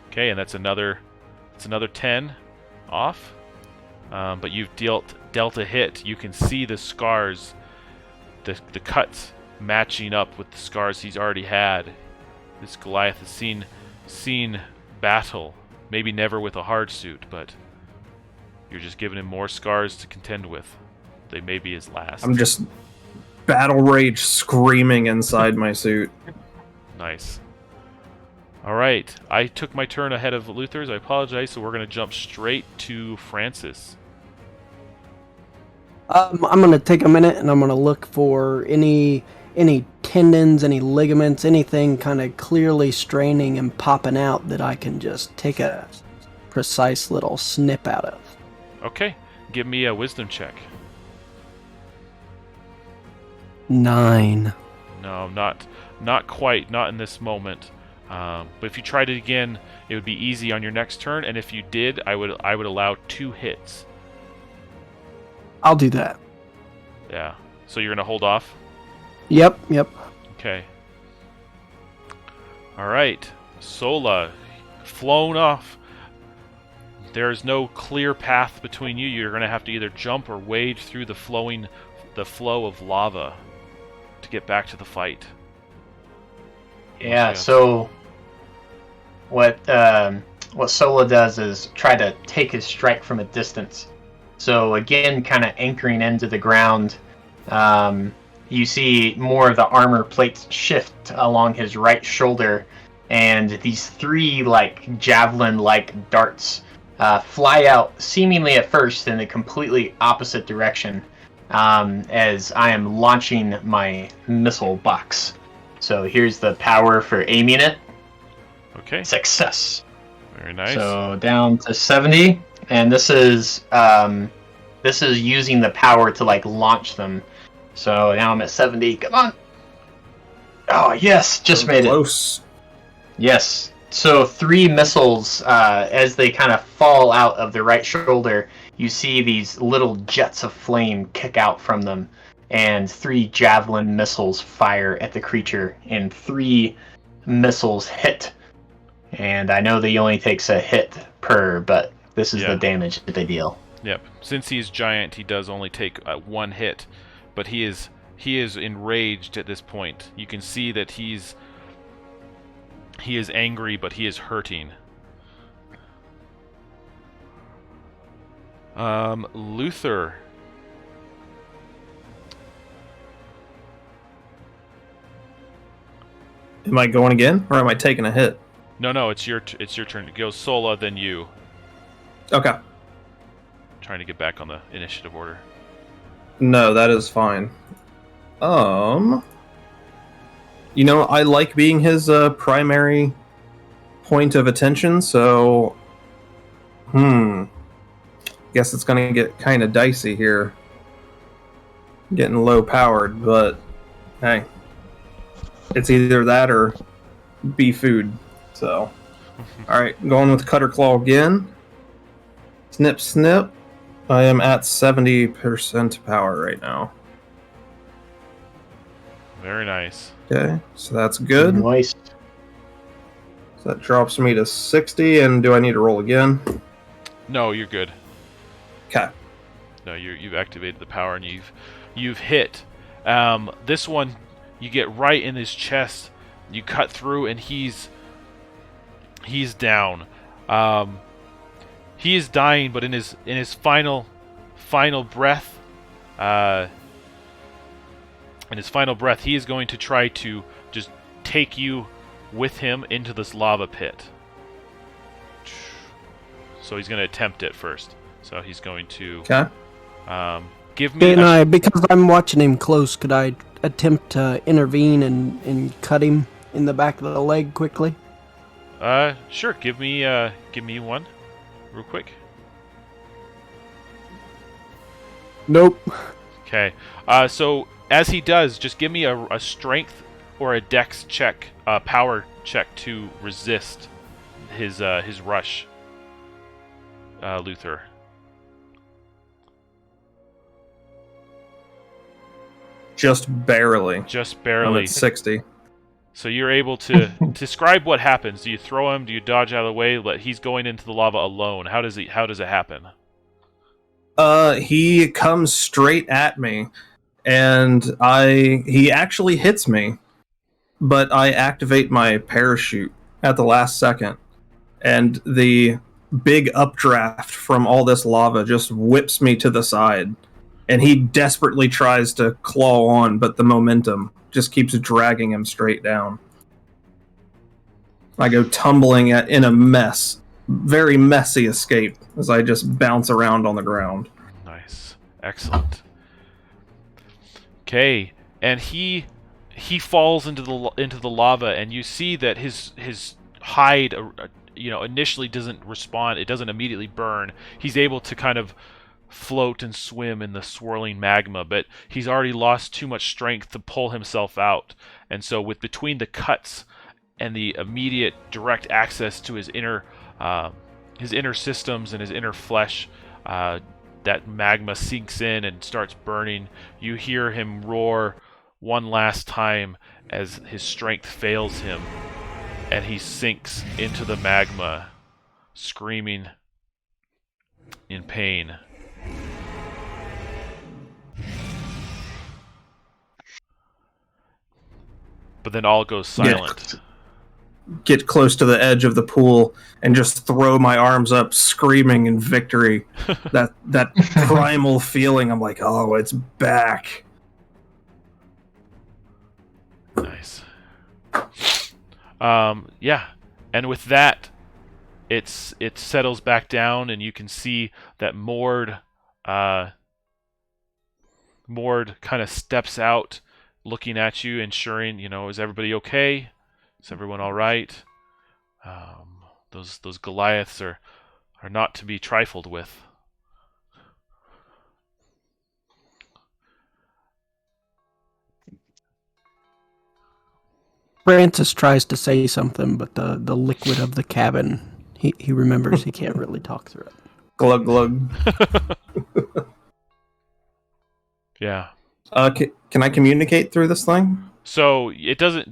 Speaker 1: Okay, and that's another 10 off. But you've dealt a hit. You can see the scars, the cuts matching up with the scars he's already had. This Goliath has seen battle. Maybe never with a hard suit, but you're just giving him more scars to contend with. They may be his last.
Speaker 5: I'm just battle rage screaming inside my suit.
Speaker 1: Nice. All right. I took my turn ahead of Luther's. I apologize, so we're going to jump straight to Francis.
Speaker 3: I'm going to take a minute and I'm going to look for any tendons, any ligaments, anything kind of clearly straining and popping out that I can just take a precise little snip out of.
Speaker 1: Okay. Give me a wisdom check.
Speaker 3: 9.
Speaker 1: No, not quite. Not in this moment. But if you tried it again, it would be easy on your next turn. And if you did, I would allow 2 hits.
Speaker 3: I'll do that.
Speaker 1: Yeah. So you're gonna hold off?
Speaker 3: Yep.
Speaker 1: Okay. All right. Sola, flown off. There's no clear path between you. You're gonna have to either jump or wade through the flow of lava to get back to the fight.
Speaker 2: Yeah. So what Sola does is try to take his strike from a distance. So again, kind of anchoring into the ground, you see more of the armor plates shift along his right shoulder, and these 3 like javelin-like darts fly out, seemingly at first in a completely opposite direction, as I am launching my missile box. So here's the power for aiming it.
Speaker 1: Okay.
Speaker 2: Success.
Speaker 1: Very nice.
Speaker 2: So down to 70, and this is using the power to like launch them. So now I'm at 70. Come on. Oh yes, just made
Speaker 5: close.
Speaker 2: it. Yes. So 3 missiles, as they kind of fall out of the right shoulder, you see these little jets of flame kick out from them, and 3 javelin missiles fire at the creature, and 3 missiles hit. And I know that he only takes a hit per, but this is the damage that they deal.
Speaker 1: Yep. Since he's giant, he does only take 1 hit, but he is enraged at this point. You can see that he is angry, but he is hurting. Luther.
Speaker 5: Am I going again, or am I taking a hit?
Speaker 1: No, it's your turn. It goes Sola, then you.
Speaker 5: Okay.
Speaker 1: Trying to get back on the initiative order.
Speaker 5: No, that is fine. You know, I like being his primary point of attention, so guess it's gonna get kind of dicey here. Getting low powered, but hey, it's either that or be food. So, all right, going with Cutter Claw again. Snip, snip. I am at 70% power right now.
Speaker 1: Very nice.
Speaker 5: Okay, so that's good.
Speaker 2: Nice.
Speaker 5: So that drops me to 60, and do I need to roll again?
Speaker 1: No, you're good.
Speaker 5: Okay.
Speaker 1: No, you've activated the power and you've hit. This one, you get right in his chest. You cut through, and he's down. He is dying, but in his final breath, he is going to try to just take you with him into this lava pit. So he's going to attempt it first. So he's going to give me.
Speaker 3: Because I'm watching him close, could I attempt to intervene and cut him in the back of the leg quickly?
Speaker 1: Sure. Give me one, real quick.
Speaker 3: Nope.
Speaker 1: Okay. So as he does, just give me a strength or a dex check, power check to resist his rush, Luther.
Speaker 5: Just barely.
Speaker 1: Just barely.
Speaker 5: I'm at 60.
Speaker 1: So you're able to describe what happens. Do you throw him? Do you dodge out of the way? He's going into the lava alone. How does it happen?
Speaker 5: He comes straight at me, and he actually hits me, but I activate my parachute at the last second, and the big updraft from all this lava just whips me to the side, and he desperately tries to claw on, but the momentum just keeps dragging him straight down. I go tumbling in a mess. Very messy escape as I just bounce around on the ground.
Speaker 1: Nice. Excellent. Okay, and he falls into the lava, and you see that his hide initially doesn't respond. It doesn't immediately burn. He's able to kind of float and swim in the swirling magma, but he's already lost too much strength to pull himself out. And so between the cuts and the immediate direct access to his inner systems and his inner flesh, that magma sinks in and starts burning. You hear him roar one last time as his strength fails him, and he sinks into the magma, screaming in pain. But then all goes silent.
Speaker 5: Get close to the edge of the pool and just throw my arms up, screaming in victory. that primal feeling. I'm like, oh, it's back.
Speaker 1: Nice. Yeah. And with that, it settles back down, and you can see that Mord kind of steps out, looking at you, ensuring, is everybody okay? Is everyone all right? Those Goliaths are not to be trifled with.
Speaker 3: Francis tries to say something, but the liquid of the cabin, he remembers he can't really talk through it.
Speaker 5: Glug glug.
Speaker 1: Yeah.
Speaker 5: Can I communicate through this thing?
Speaker 1: So it doesn't.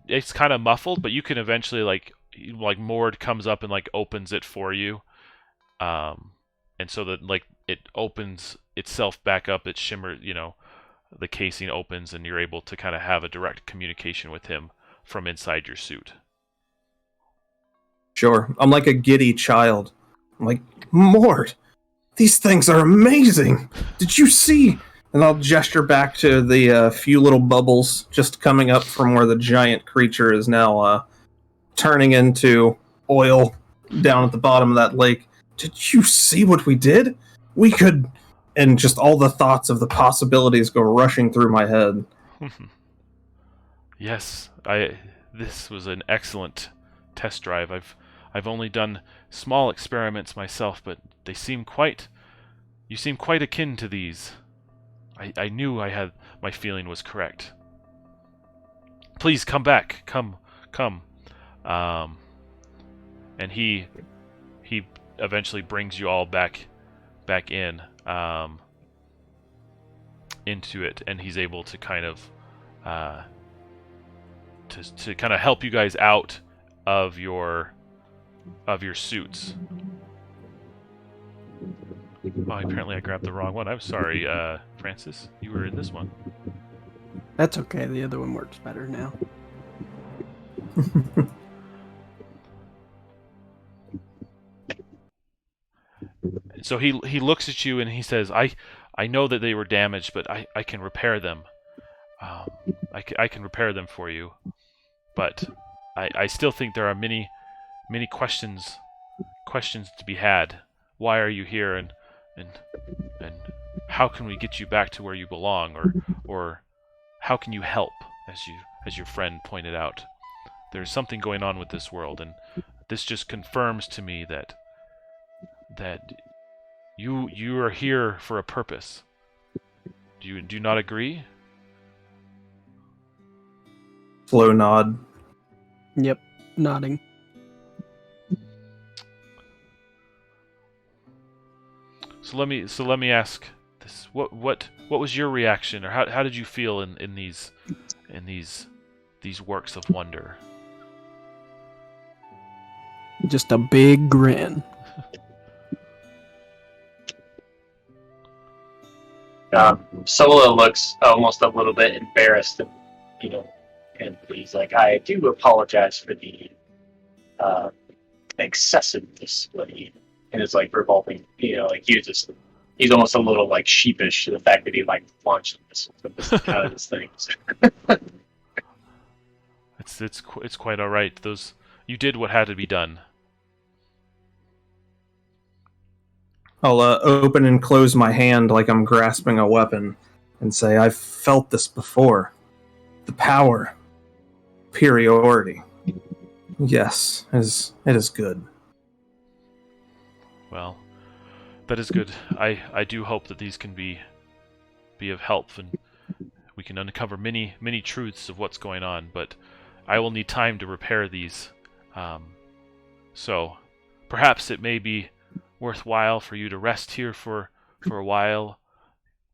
Speaker 1: It's kind of muffled, but you can eventually like Mord comes up and like opens it for you, and so that like it opens itself back up. It shimmers, the casing opens, and you're able to kind of have a direct communication with him from inside your suit.
Speaker 5: Sure. I'm like a giddy child. I'm like, Mort, these things are amazing. Did you see? And I'll gesture back to the few little bubbles just coming up from where the giant creature is now turning into oil down at the bottom of that lake. Did you see what we did? We could... And just all the thoughts of the possibilities go rushing through my head.
Speaker 1: Yes, this was an excellent test drive. I've only done small experiments myself, but you seem quite akin to these. I knew my feeling was correct. Please come back. Come. And he eventually brings you all back in into it, and he's able to kind of to kind of help you guys out of your suits. Oh, apparently I grabbed the wrong one. I'm sorry, Francis. You were in this one.
Speaker 3: That's okay. The other one works better now.
Speaker 1: So he looks at you and he says, I know that they were damaged, but I can repair them. I can repair them for you. But I still think there are many questions to be had. Why are you here, and how can we get you back to where you belong, or how can you help, as your friend pointed out? There's something going on with this world, and this just confirms to me that you are here for a purpose. Do you not agree?
Speaker 5: Slow nod.
Speaker 3: Yep, nodding.
Speaker 1: So let me ask this: what was your reaction, or how did you feel in these works of wonder?
Speaker 3: Just a big grin.
Speaker 2: Solo looks almost a little bit embarrassed, and he's like, "I do apologize for the excessive display," and it's like revolving. He's almost a little like sheepish to the fact that he like launched this out of this thing.
Speaker 1: It's quite all right. You did what had to be done.
Speaker 5: I'll open and close my hand like I'm grasping a weapon and say, I've felt this before. The power. Superiority. Yes, it is good.
Speaker 1: Well, that is good. I do hope that these can be of help, and we can uncover many truths of what's going on, but I will need time to repair these. So perhaps it may be worthwhile for you to rest here for a while.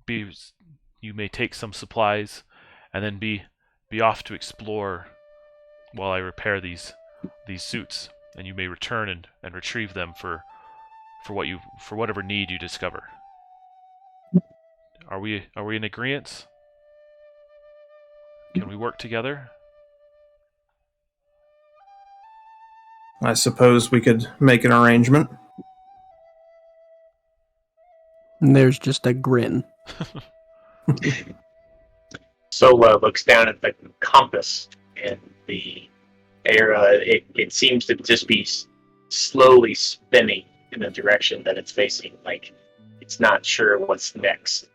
Speaker 1: You may take some supplies and then be off to explore while I repair these suits, and you may return and retrieve them for whatever need you discover. Are we in agreement? Can we work together?
Speaker 5: I suppose we could make an arrangement.
Speaker 3: And there's just a grin.
Speaker 2: Solo looks down at the compass, and the air. It seems to just be slowly spinning in the direction that it's facing. Like it's not sure what's next,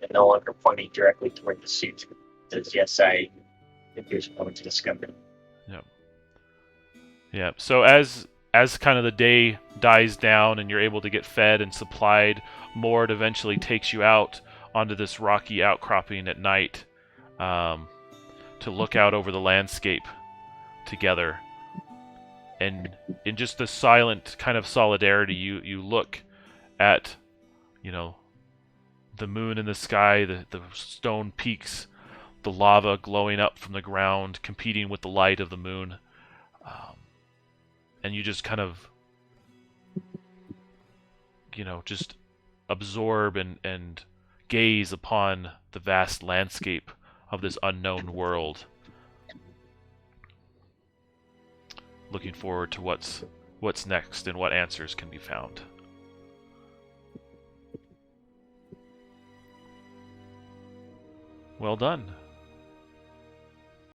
Speaker 2: and no longer pointing directly toward the suit. It says, "Yes, I think there's more to discover."
Speaker 1: Yeah. So as kind of the day dies down and you're able to get fed and supplied, Mord eventually takes you out onto this rocky outcropping at night. to look out over the landscape together. And in just the silent kind of solidarity, you look at, you know, the moon in the sky, the stone peaks, the lava glowing up from the ground, competing with the light of the moon. And you just kind of, you know, just absorb and gaze upon the vast landscape of this unknown world. Looking forward to what's next and what answers can be found. Well done.